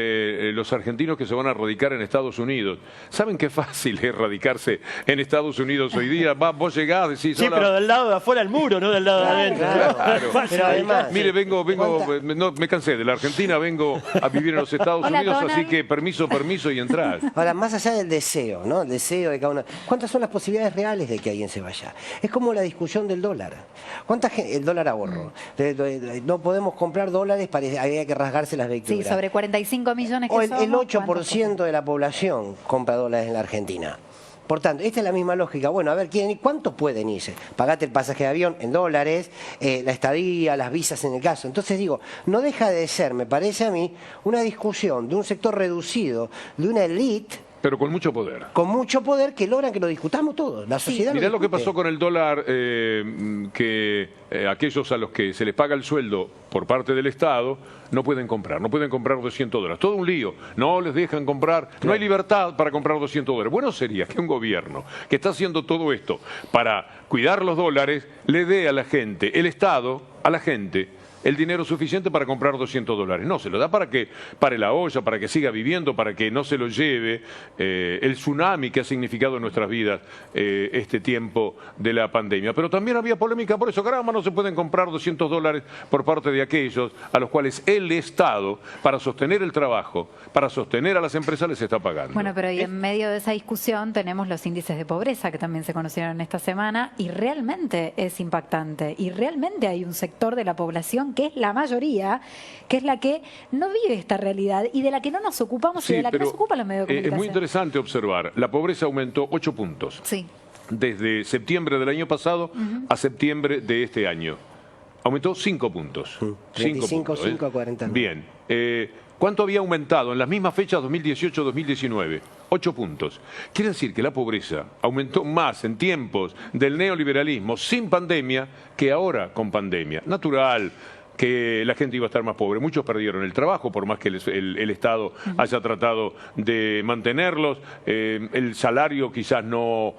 los argentinos que se van a radicar en Estados Unidos. ¿Saben qué fácil es radicarse en Estados Unidos hoy día? Vos llegás, decís... Sí, pero del lado de afuera del muro, no del lado de adentro. Claro. Pero además, mire, me cansé de la Argentina, vengo a vivir en los Estados Unidos. horarios, McDonald's. así que permiso y entrar. Ahora, más allá del deseo, ¿no? El deseo de cada uno. ¿Cuántas son las posibilidades reales de que alguien se vaya? Es como la discusión del dólar. ¿Cuánta gente, el dólar ahorro? No podemos comprar dólares, había que rasgarse las vestiduras. Sí, sobre 45 millones que O el somos, 8% de la población compra dólares en la Argentina. Por tanto, esta es la misma lógica. Bueno, a ver, ¿cuántos pueden irse? Pagate el pasaje de avión en dólares, la estadía, las visas en el caso. Entonces digo, no deja de ser, me parece a mí, una discusión de un sector reducido, de una élite. Pero con mucho poder. Con mucho poder que logran que lo discutamos todos. La sociedad Mirá lo que discute. pasó con el dólar, que aquellos a los que se les paga el sueldo por parte del Estado no pueden comprar $200. Todo un lío. No les dejan comprar, no hay libertad para comprar $200. Bueno sería que un gobierno que está haciendo todo esto para cuidar los dólares le dé a la gente, el Estado, a la gente, el dinero suficiente para comprar $200. No, se lo da para que pare la olla, para que siga viviendo, para que no se lo lleve el tsunami que ha significado en nuestras vidas este tiempo de la pandemia. Pero también había polémica por eso. Caramba, no se pueden comprar $200 por parte de aquellos a los cuales el Estado, para sostener el trabajo, para sostener a las empresas, les está pagando. Bueno, pero y en medio de esa discusión tenemos los índices de pobreza que también se conocieron esta semana y realmente es impactante. Y realmente hay un sector de la población que es la mayoría, que es la que no vive esta realidad y de la que no nos ocupamos y de la que no se ocupan los medios de comunicación. Es muy interesante observar, la pobreza aumentó 8 puntos. Sí. Desde septiembre del año pasado a septiembre de este año. Aumentó 5 puntos. 35, 5 a 40. Bien. ¿Cuánto había aumentado en las mismas fechas 2018-2019? 8 puntos. Quiere decir que la pobreza aumentó más en tiempos del neoliberalismo sin pandemia que ahora con pandemia. Natural que la gente iba a estar más pobre. Muchos perdieron el trabajo, por más que el Estado haya tratado de mantenerlos. El salario quizás no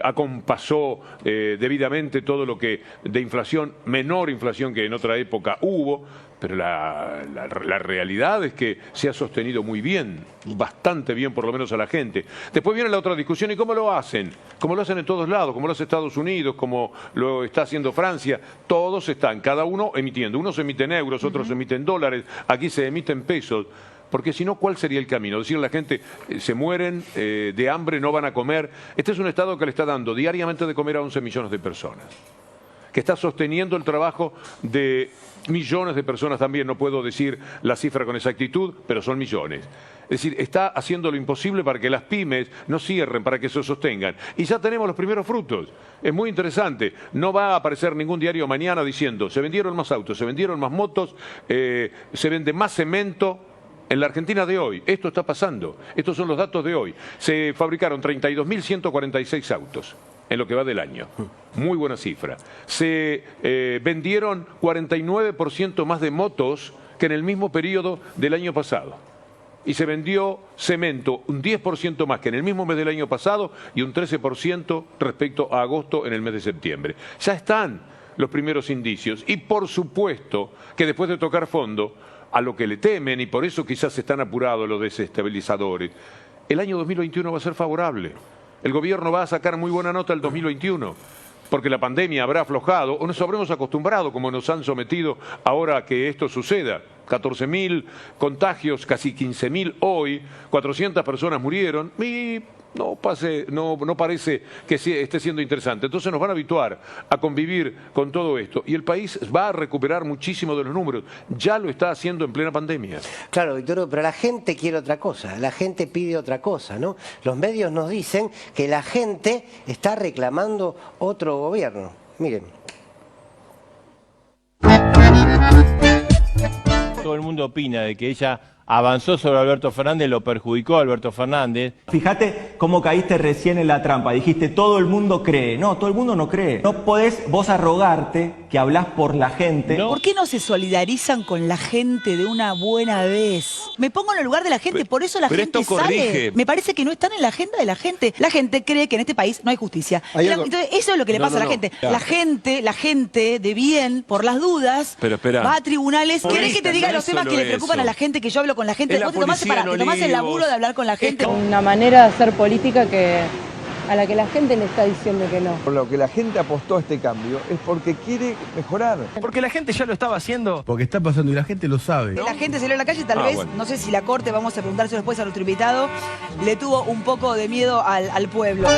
acompasó debidamente todo lo que de inflación, menor inflación que en otra época hubo. Pero la realidad es que se ha sostenido muy bien, bastante bien por lo menos a la gente. Después viene la otra discusión, ¿y cómo lo hacen? Como lo hacen en todos lados, como lo hace Estados Unidos, como lo está haciendo Francia. Todos están, cada uno emitiendo. Unos emiten euros, otros emiten dólares, aquí se emiten pesos. Porque si no, ¿cuál sería el camino? Decir a la gente, se mueren de hambre, no van a comer. Este es un Estado que le está dando diariamente de comer a 11 millones de personas, que está sosteniendo el trabajo de millones de personas también, no puedo decir la cifra con exactitud, pero son millones. Es decir, está haciendo lo imposible para que las pymes no cierren, para que se sostengan. Y ya tenemos los primeros frutos. Es muy interesante. No va a aparecer ningún diario mañana diciendo, se vendieron más autos, se vendieron más motos, se vende más cemento. En la Argentina de hoy, esto está pasando. Estos son los datos de hoy. Se fabricaron 32.146 autos en lo que va del año. Muy buena cifra. Se vendieron 49% más de motos que en el mismo periodo del año pasado. Y se vendió cemento un 10% más que en el mismo mes del año pasado y un 13% respecto a agosto en el mes de septiembre. Ya están los primeros indicios. Y por supuesto que después de tocar fondo, a lo que le temen, y por eso quizás están apurados los desestabilizadores, el año 2021 va a ser favorable. El gobierno va a sacar muy buena nota el 2021, porque la pandemia habrá aflojado, o nos habremos acostumbrado, como nos han sometido ahora que esto suceda. 14.000 contagios, casi 15.000 hoy, 400 personas murieron, y no parece que esté siendo interesante. Entonces nos van a habituar a convivir con todo esto y el país va a recuperar muchísimo de los números. Ya lo está haciendo en plena pandemia. Claro, Víctor, pero la gente quiere otra cosa, la gente pide otra cosa, ¿no? Los medios nos dicen que la gente está reclamando otro gobierno. Miren. Todo el mundo opina de que ella avanzó sobre Alberto Fernández, lo perjudicó a Alberto Fernández. Fíjate cómo caíste recién en la trampa. Dijiste, todo el mundo cree. No, todo el mundo no cree. No podés vos arrogarte que hablás por la gente. ¿Por qué no se solidarizan con la gente de una buena vez? Me pongo en el lugar de la gente, por eso la gente sale. Me parece que no están en la agenda de la gente. La gente cree que en este país no hay justicia. Entonces, eso es lo que le pasa a la gente. Claro. La gente de bien, por las dudas, va a tribunales. ¿Querés que te diga los temas que le preocupan a la gente, que yo hablo con la gente? Vos te tomás el laburo de hablar con la gente. Una manera de hacer política que a la que la gente le está diciendo que no. Por lo que la gente apostó a este cambio es porque quiere mejorar. Porque la gente ya lo estaba haciendo. Porque está pasando y la gente lo sabe. La gente salió a la calle, tal vez, bueno. no sé si la Corte, vamos a preguntárselo después a nuestro invitado, le tuvo un poco de miedo al pueblo.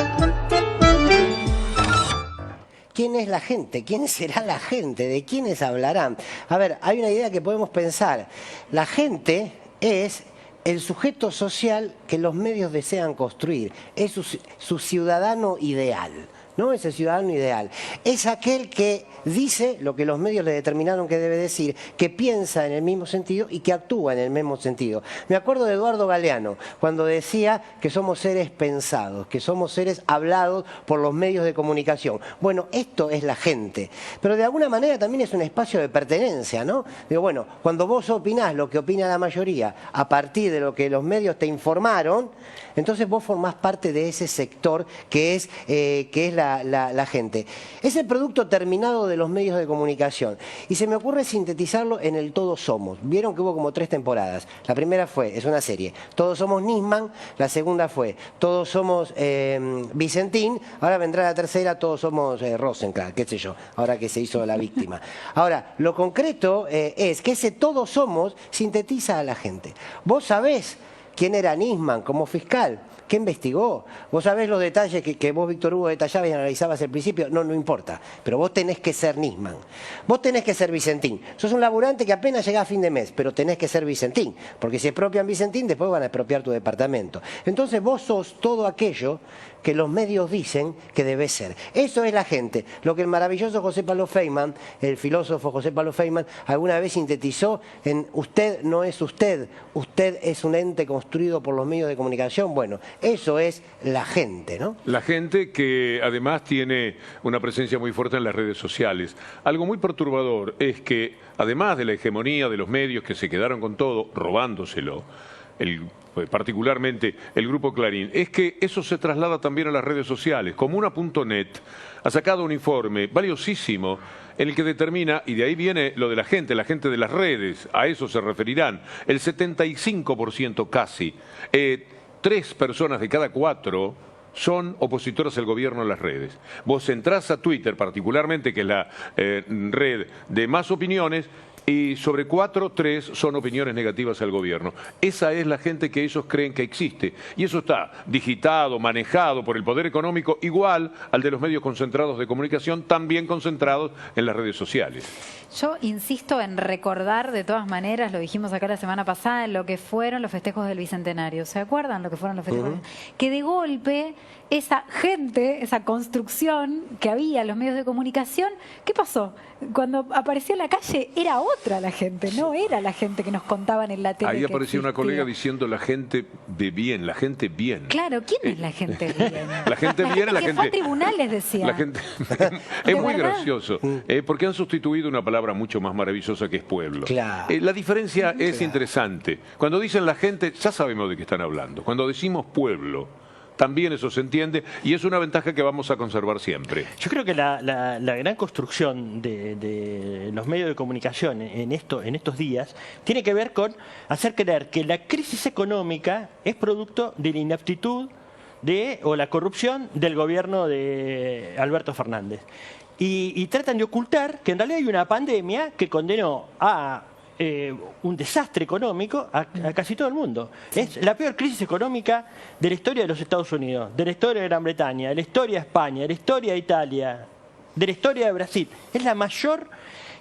¿Quién es la gente? ¿Quién será la gente? ¿De quiénes hablarán? A ver, hay una idea que podemos pensar. La gente es el sujeto social que los medios desean construir. Es su ciudadano ideal. ¿No? Es el ciudadano ideal. Es aquel que dice lo que los medios le determinaron que debe decir, que piensa en el mismo sentido y que actúa en el mismo sentido. Me acuerdo de Eduardo Galeano, cuando decía que somos seres pensados, que somos seres hablados por los medios de comunicación. Bueno, esto es la gente. Pero de alguna manera también es un espacio de pertenencia, ¿no? Digo, bueno, cuando vos opinás lo que opina la mayoría a partir de lo que los medios te informaron, entonces vos formás parte de ese sector que es la gente. Es el producto terminado de los medios de comunicación. Y se me ocurre sintetizarlo en el Todos Somos. Vieron que hubo como 3 temporadas. La primera es una serie, Todos Somos Nisman. La segunda fue Todos Somos Vicentín. Ahora vendrá la tercera, Todos Somos Rosenkrantz, qué sé yo, ahora que se hizo la víctima. Ahora, lo concreto es que ese Todos Somos sintetiza a la gente. Vos sabés quién era Nisman como fiscal. ¿Qué investigó? ¿Vos sabés los detalles que vos, Víctor Hugo, detallabas y analizabas al principio? No importa. Pero vos tenés que ser Nisman. Vos tenés que ser Vicentín. Sos un laburante que apenas llega a fin de mes, pero tenés que ser Vicentín. Porque si expropian Vicentín, después van a expropiar tu departamento. Entonces vos sos todo aquello que los medios dicen que debes ser. Eso es la gente. Lo que el maravilloso José Pablo Feynman, el filósofo José Pablo Feynman, alguna vez sintetizó en usted no es usted es un ente construido por los medios de comunicación. Bueno, eso es la gente, ¿no? La gente que además tiene una presencia muy fuerte en las redes sociales. Algo muy perturbador es que, además de la hegemonía de los medios que se quedaron con todo, robándoselo, particularmente el Grupo Clarín, es que eso se traslada también a las redes sociales. Comuna.net ha sacado un informe valiosísimo en el que determina, y de ahí viene lo de la gente de las redes, a eso se referirán, el 75% casi, 3 personas de cada 4 son opositores al gobierno en las redes. Vos entrás a Twitter particularmente, que es la red de más opiniones, y sobre 4, 3 son opiniones negativas al gobierno. Esa es la gente que ellos creen que existe. Y eso está digitado, manejado por el poder económico igual al de los medios concentrados de comunicación, también concentrados en las redes sociales. Yo insisto en recordar, de todas maneras, lo dijimos acá la semana pasada, en lo que fueron los festejos del Bicentenario. ¿Se acuerdan lo que fueron los festejos? Que de golpe, esa gente, esa construcción que había en los medios de comunicación, ¿qué pasó? Cuando apareció en la calle era otra la gente, no era la gente que nos contaban en la tele. Ahí apareció una colega diciendo la gente de bien, la gente bien. Claro, ¿quién es la gente bien? La gente bien es la gente... que fue a tribunales, decía. La gente... es muy gracioso, porque han sustituido una palabra mucho más maravillosa que es pueblo. Claro. La diferencia es interesante. Cuando dicen la gente, ya sabemos de qué están hablando. Cuando decimos pueblo, también eso se entiende y es una ventaja que vamos a conservar siempre. Yo creo que la gran construcción de los medios de comunicación en estos días tiene que ver con hacer creer que la crisis económica es producto de la inaptitud o la corrupción del gobierno de Alberto Fernández. Y tratan de ocultar que en realidad hay una pandemia que condenó a un desastre económico a casi todo el mundo. Es la peor crisis económica de la historia de los Estados Unidos, de la historia de Gran Bretaña, de la historia de España, de la historia de Italia, de la historia de Brasil. Es la mayor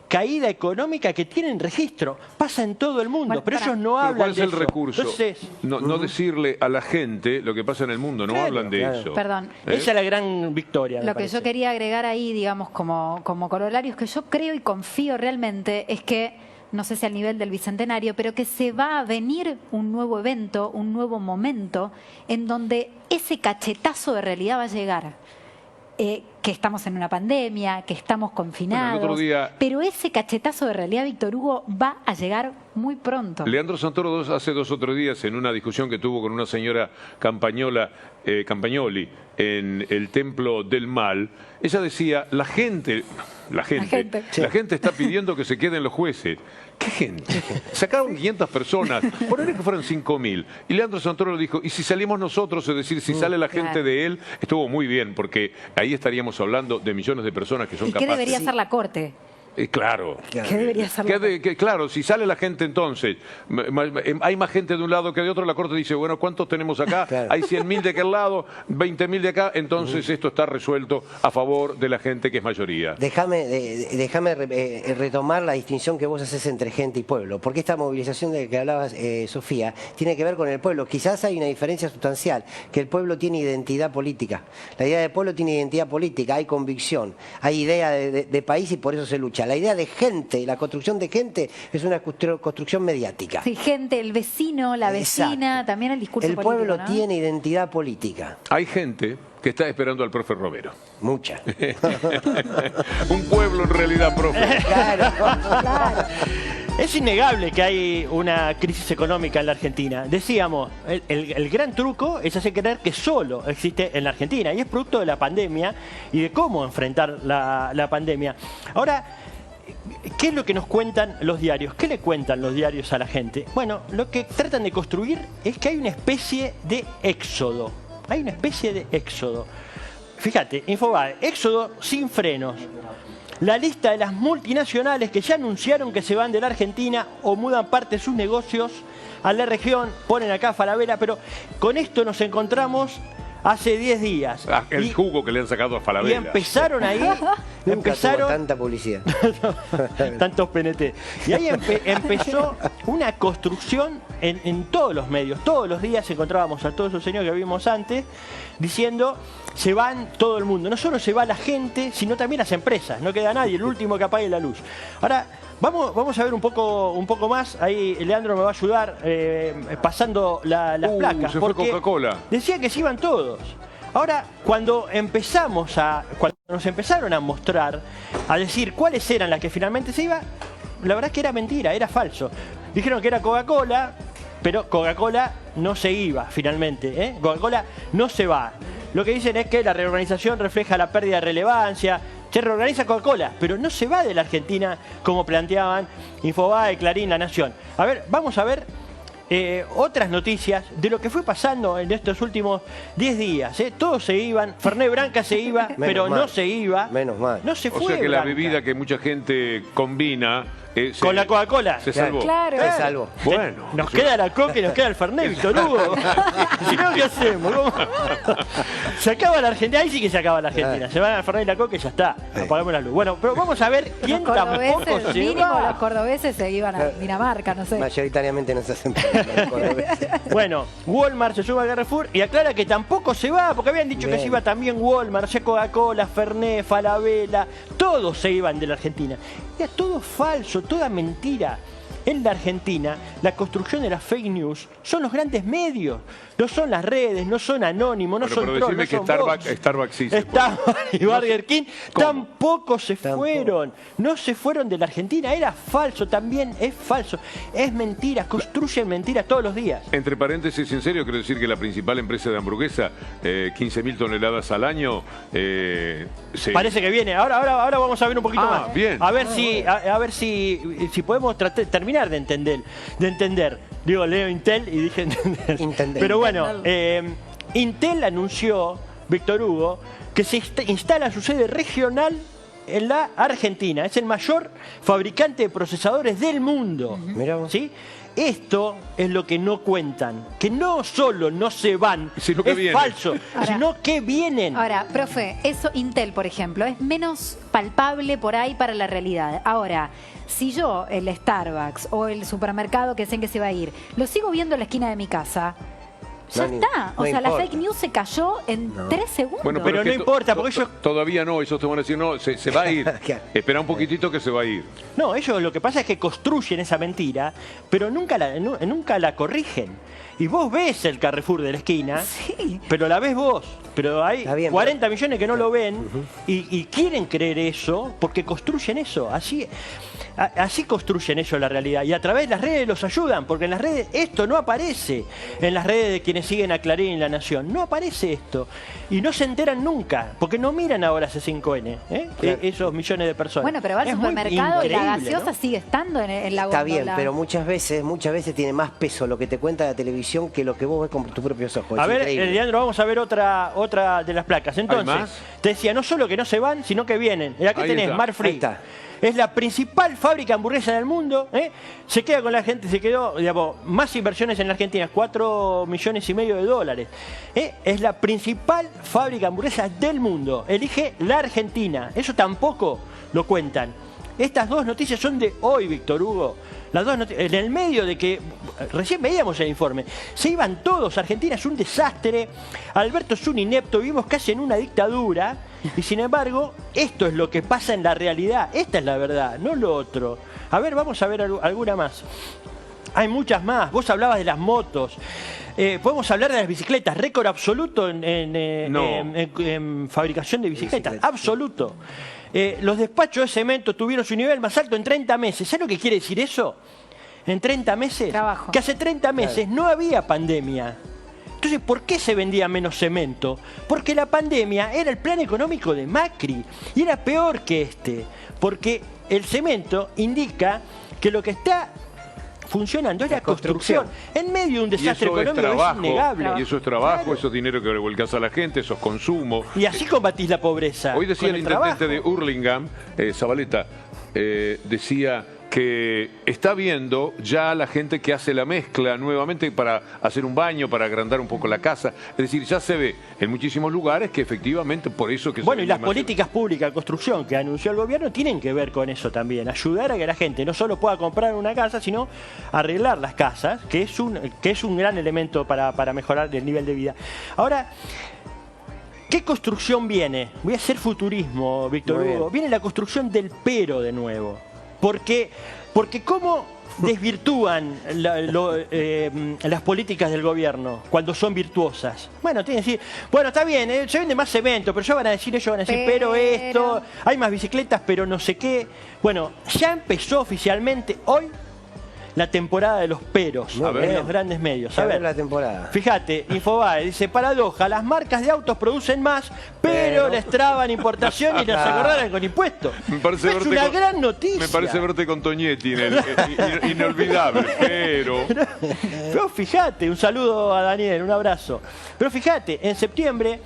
caída económica que tienen registro. Pasa en todo el mundo, bueno, pero ellos no hablan de eso. ¿Cuál es el recurso? Entonces, no decirle a la gente lo que pasa en el mundo, no hablan de eso. Perdón. Esa es la gran victoria. Lo que yo quería agregar ahí, digamos, como corolario, es que yo creo y confío realmente, es que no sé si al nivel del Bicentenario, pero que se va a venir un nuevo evento, un nuevo momento, en donde ese cachetazo de realidad va a llegar. que estamos en una pandemia, que estamos confinados. Bueno, el otro día... Pero ese cachetazo de realidad, Víctor Hugo, va a llegar muy pronto. Leandro Santoro hace 2 o 3 días, en una discusión que tuvo con una señora Campagnoli en el Templo del Mal, ella decía, la gente está pidiendo que se queden los jueces. ¿Qué gente? Sacaron 500 personas, ponerle que fueran 5.000. Y Leandro Santoro dijo, y si salimos nosotros, es decir, si sale la gente de él, estuvo muy bien, porque ahí estaríamos hablando de millones de personas que son capaces. ¿Y qué debería hacer la Corte? Claro. ¿Qué debería hacer? Claro, si sale la gente entonces, hay más gente de un lado que de otro, la Corte dice, bueno, ¿cuántos tenemos acá? Claro. Hay 100.000 de aquel lado, 20.000 de acá, entonces esto está resuelto a favor de la gente que es mayoría. Déjame retomar la distinción que vos haces entre gente y pueblo, porque esta movilización de la que hablabas, Sofía, tiene que ver con el pueblo. Quizás hay una diferencia sustancial, que el pueblo tiene identidad política. La idea de pueblo tiene identidad política, hay convicción, hay idea de país y por eso se lucha. La idea de gente, la construcción de gente es una construcción mediática. Sí, gente, el vecino, la vecina, también el discurso político. El pueblo, ¿no?, tiene identidad política. Hay gente que está esperando al profe Romero. Mucha. Un pueblo en realidad, profe. Claro. Es innegable que hay una crisis económica en la Argentina. Decíamos, el gran truco es hacer creer que solo existe en la Argentina y es producto de la pandemia y de cómo enfrentar la pandemia. Ahora, ¿qué es lo que nos cuentan los diarios? ¿Qué le cuentan los diarios a la gente? Bueno, lo que tratan de construir es que hay una especie de éxodo. Hay una especie de éxodo. Fíjate, Infobae, éxodo sin frenos. La lista de las multinacionales que ya anunciaron que se van de la Argentina o mudan parte de sus negocios a la región, ponen acá Falabella, pero con esto nos encontramos hace 10 días. El jugo que le han sacado a Falabella. Y empezaron ahí. Nunca tuvo tanta publicidad. Tantos PNT. Y ahí empezó una construcción en todos los medios. Todos los días encontrábamos a todos esos señores que vimos antes diciendo se van todo el mundo. No solo se va la gente, sino también las empresas. No queda nadie, el último que apague la luz. Ahora, vamos a ver un poco más. Ahí Leandro me va a ayudar pasando las placas. Se fue Coca-Cola. Decían que se iban todos. Ahora, cuando nos empezaron a mostrar, a decir cuáles eran las que finalmente se iban, la verdad es que era mentira, era falso. Dijeron que era Coca-Cola, pero Coca-Cola no se iba finalmente. Coca-Cola no se va. Lo que dicen es que la reorganización refleja la pérdida de relevancia. Se reorganiza Coca-Cola, pero no se va de la Argentina como planteaban Infobae, Clarín, La Nación. A ver, vamos a ver otras noticias de lo que fue pasando en estos últimos 10 días. Todos se iban, Fernet Branca se iba, pero no se iba. Menos mal. No se fue. O sea que Branca. la bebida que mucha gente combina... con la Coca-Cola. Se salvó. Claro. Se salvó. Bueno. Nos queda la Coca y nos queda el Fernet, Víctor Hugo. Si no, ¿qué hacemos? ¿Cómo? Se acaba la Argentina. Ahí sí que se acaba la Argentina. Se van al Fernet y la Coca y ya está. Apagamos la luz. Bueno, pero vamos a ver quién tampoco se mínimo va. Los cordobeses se iban a Dinamarca, no sé. Mayoritariamente no se hacen. Bueno, Walmart se sube al Carrefour y aclara que tampoco se va, porque habían dicho que se iba también Walmart, Coca-Cola, Fernet, Falabella, todos se iban de la Argentina. Era todo falso, toda mentira. En la Argentina, la construcción de las fake news son los grandes medios, no son las redes, no son anónimos, no son pero trolls, decime no que son Starbucks sí se fue. Starbucks y Burger King tampoco se fueron, no se fueron de la Argentina, era falso, también es falso, es mentira, construyen mentiras todos los días. Entre paréntesis, en serio, quiero decir que la principal empresa de hamburguesa, 15.000 toneladas al año, parece que viene. Ahora vamos a ver un poquito más. Bien. A ver si podemos terminar de entender. Digo, leo Intel y dije entender. Pero bueno, Intel anunció, Víctor Hugo, que se instala su sede regional en la Argentina. Es el mayor fabricante de procesadores del mundo. ¿Sí? Esto es lo que no cuentan, que no solo no se van, sino que vienen. Falso, sino que vienen. Ahora, profe, eso Intel, por ejemplo, es menos palpable por ahí para la realidad. Ahora, si yo, el Starbucks o el supermercado que sé en que se va a ir, lo sigo viendo en la esquina de mi casa, ya está. O sea, la fake news se cayó en 3 segundos. Bueno, pero no importa, porque ellos... Todavía no, ellos te van a decir, no, se va a ir. Espera un poquitito que se va a ir. No, ellos lo que pasa es que construyen esa mentira, pero nunca la corrigen. Y vos ves el Carrefour de la esquina, pero la ves vos. Pero hay 40 millones que no lo ven y quieren creer eso porque construyen eso. Así construyen ellos la realidad. Y a través de las redes los ayudan, porque en las redes esto no aparece. En las redes de quienes siguen a Clarín y La Nación. No aparece esto. Y no se enteran nunca, porque no miran ahora C5N, esos millones de personas. Bueno, pero va al supermercado y la gaseosa sigue estando en la Está góndola. bien, pero muchas veces tiene más peso lo que te cuenta la televisión que lo que vos ves con tus propios ojos. A ver, increíble. Leandro, vamos a ver otra de las placas. Entonces, te decía, no solo que no se van, sino que vienen. Y aquí tenés Marfrig. Es la principal fábrica de hamburguesas del mundo. Se queda con la gente, se quedó, digamos, más inversiones en la Argentina, 4,5 millones de dólares. Es la principal fábrica de hamburguesas del mundo. Elige la Argentina. Eso tampoco lo cuentan. Estas dos noticias son de hoy, Víctor Hugo. Las dos en el medio de que, recién veíamos el informe, se iban todos. Argentina es un desastre, Alberto es un inepto, vivimos casi en una dictadura. Y sin embargo, esto es lo que pasa en la realidad. Esta es la verdad, no lo otro. A ver, vamos a ver alguna más. Hay muchas más. Vos hablabas de las motos. Podemos hablar de las bicicletas. Récord absoluto en fabricación de bicicletas. Absoluto. Los despachos de cemento tuvieron su nivel más alto en 30 meses. ¿Sabes lo que quiere decir eso? En 30 meses. Trabajo. Que hace 30 meses no había pandemia. Entonces, ¿por qué se vendía menos cemento? Porque la pandemia era el plan económico de Macri. Y era peor que este. Porque el cemento indica que lo que está funcionando es la construcción. En medio de un desastre económico es innegable. Y eso es trabajo, eso es dinero que le volcás a la gente, eso es consumo. Y así combatís la pobreza. Hoy decía el intendente de Hurlingham, Zabaleta, decía que está viendo ya la gente que hace la mezcla nuevamente para hacer un baño, para agrandar un poco la casa. Es decir, ya se ve en muchísimos lugares que efectivamente por eso que... Bueno, y las políticas públicas de construcción que anunció el gobierno tienen que ver con eso también. Ayudar a que la gente no solo pueda comprar una casa, sino arreglar las casas, que es un gran elemento para mejorar el nivel de vida. Ahora, ¿qué construcción viene? Voy a hacer futurismo, Víctor Hugo. Viene la construcción del pero de nuevo. Porque ¿cómo desvirtúan las políticas del gobierno cuando son virtuosas? Bueno, tienen que decir, bueno, está bien, se vende más cemento, pero ellos van a decir, pero esto, hay más bicicletas, pero no sé qué. Bueno, ya empezó oficialmente hoy la temporada de los peros en los grandes medios. A ver, la temporada. Fíjate, Infobae dice, paradoja, las marcas de autos producen más, pero les traban importación y las acordalan con impuestos. Es una gran noticia. Me parece verte con Toñetti, inolvidable, pero fíjate, un saludo a Daniel, un abrazo. Pero fíjate, en septiembre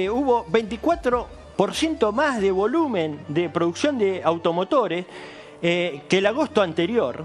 hubo 24% más de volumen de producción de automotores que el agosto anterior,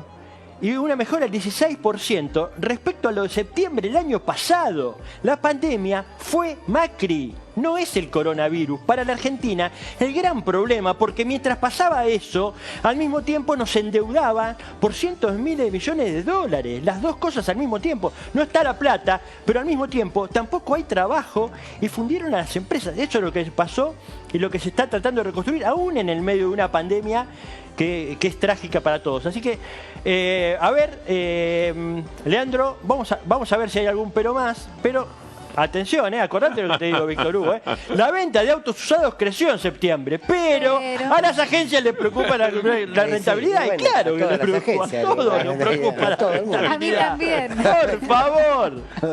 y una mejora del 16% respecto a lo de septiembre del año pasado. La pandemia fue Macri, no es el coronavirus. Para la Argentina, el gran problema, porque mientras pasaba eso, al mismo tiempo nos endeudaba por cientos de miles de millones de dólares. Las dos cosas al mismo tiempo. No está la plata, pero al mismo tiempo tampoco hay trabajo y fundieron a las empresas. Eso es lo que pasó y lo que se está tratando de reconstruir, aún en el medio de una pandemia que es trágica para todos. Así que, a ver, Leandro, vamos a ver si hay algún pero más, pero atención, acordate lo que te digo, Víctor Hugo. La venta de autos usados creció en septiembre, pero a las agencias les preocupa la rentabilidad. Sí, y claro que les preocupa, a todos nos preocupa la rentabilidad. A mí también.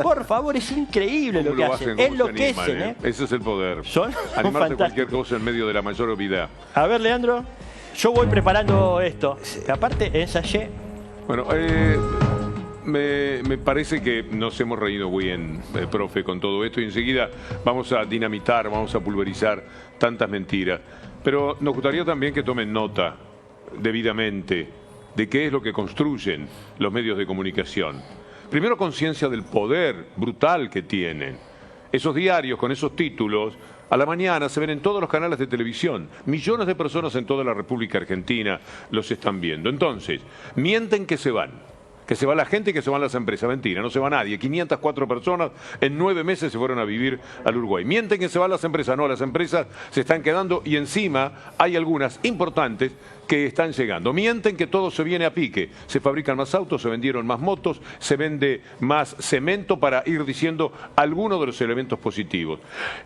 Por favor, es increíble lo que hacen. Enloquecen. Ese es el poder. Son animarse a cualquier cosa en medio de la mayor obviedad. A ver, Leandro, yo voy preparando esto. Que aparte ensayé. Bueno, me parece que nos hemos reído bien, profe, con todo esto. Y enseguida vamos a dinamitar, vamos a pulverizar tantas mentiras. Pero nos gustaría también que tomen nota debidamente de qué es lo que construyen los medios de comunicación. Primero, conciencia del poder brutal que tienen. Esos diarios con esos títulos, a la mañana se ven en todos los canales de televisión. Millones de personas en toda la República Argentina los están viendo. Entonces, mienten que se van, que se va la gente y que se van las empresas. Mentira, no se va nadie. 504 personas en 9 meses se fueron a vivir al Uruguay. Mienten que se van las empresas. No, las empresas se están quedando y encima hay algunas importantes que están llegando. Mienten que todo se viene a pique. Se fabrican más autos, se vendieron más motos, se vende más cemento, para ir diciendo algunos de los elementos positivos.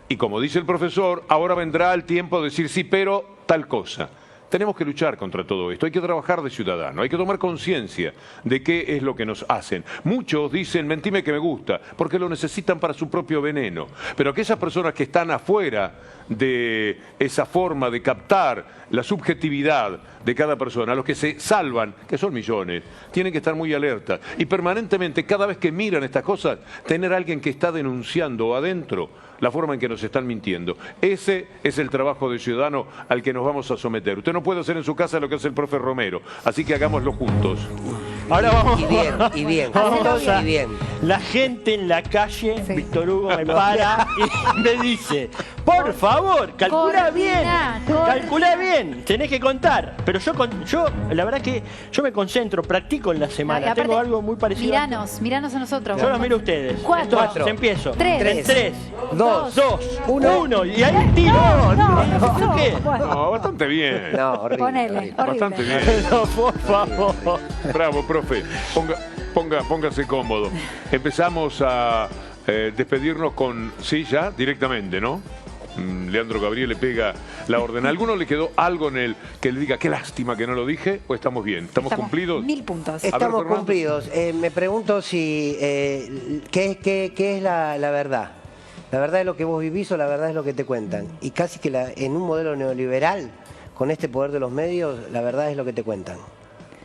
Y como dice el profesor, ahora vendrá el tiempo de decir sí, pero tal cosa. Tenemos que luchar contra todo esto, hay que trabajar de ciudadano, hay que tomar conciencia de qué es lo que nos hacen. Muchos dicen, mentime que me gusta, porque lo necesitan para su propio veneno. Pero aquellas personas que están afuera de esa forma de captar la subjetividad de cada persona, los que se salvan, que son millones, tienen que estar muy alertas. Y permanentemente, cada vez que miran estas cosas, tener a alguien que está denunciando adentro la forma en que nos están mintiendo. Ese es el trabajo de ciudadano al que nos vamos a someter. Usted no puede hacer en su casa lo que hace el profe Romero, así que hagámoslo juntos. Ahora vamos. Y bien. La gente en la calle, sí. Víctor Hugo me para y me dice, por favor, calcula bien, tenés que contar. Pero yo la verdad que yo me concentro, practico en la semana, aparte, tengo algo muy parecido. Miranos a nosotros. Yo los miro a ustedes. 4. Entonces, empiezo. 3. 2. 1. Y ahí tiro. No, bastante bien. No, horrible. Ponele, bastante bien. No, por favor. Bravo, profe. Póngase cómodo. Empezamos a despedirnos con, sí, ya, directamente, ¿no? Leandro Gabriel le pega la orden. ¿A alguno le quedó algo en él que le diga, qué lástima que no lo dije? ¿O estamos bien? ¿Estamos cumplidos? 1000 puntos. Estamos cumplidos. Me pregunto si, ¿qué es la verdad? ¿La verdad es lo que vos vivís o la verdad es lo que te cuentan? Y casi que en un modelo neoliberal, con este poder de los medios, la verdad es lo que te cuentan.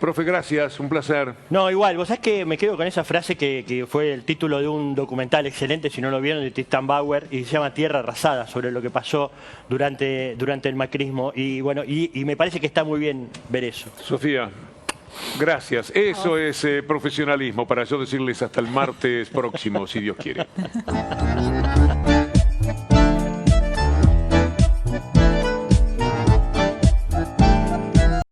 Profe, gracias, un placer. No, igual, vos sabés que me quedo con esa frase que fue el título de un documental excelente, si no lo vieron, de Tristan Bauer, y se llama Tierra Arrasada, sobre lo que pasó durante el macrismo. Y bueno, y me parece que está muy bien ver eso. Sofía, gracias. Eso es profesionalismo, para yo decirles hasta el martes próximo, si Dios quiere.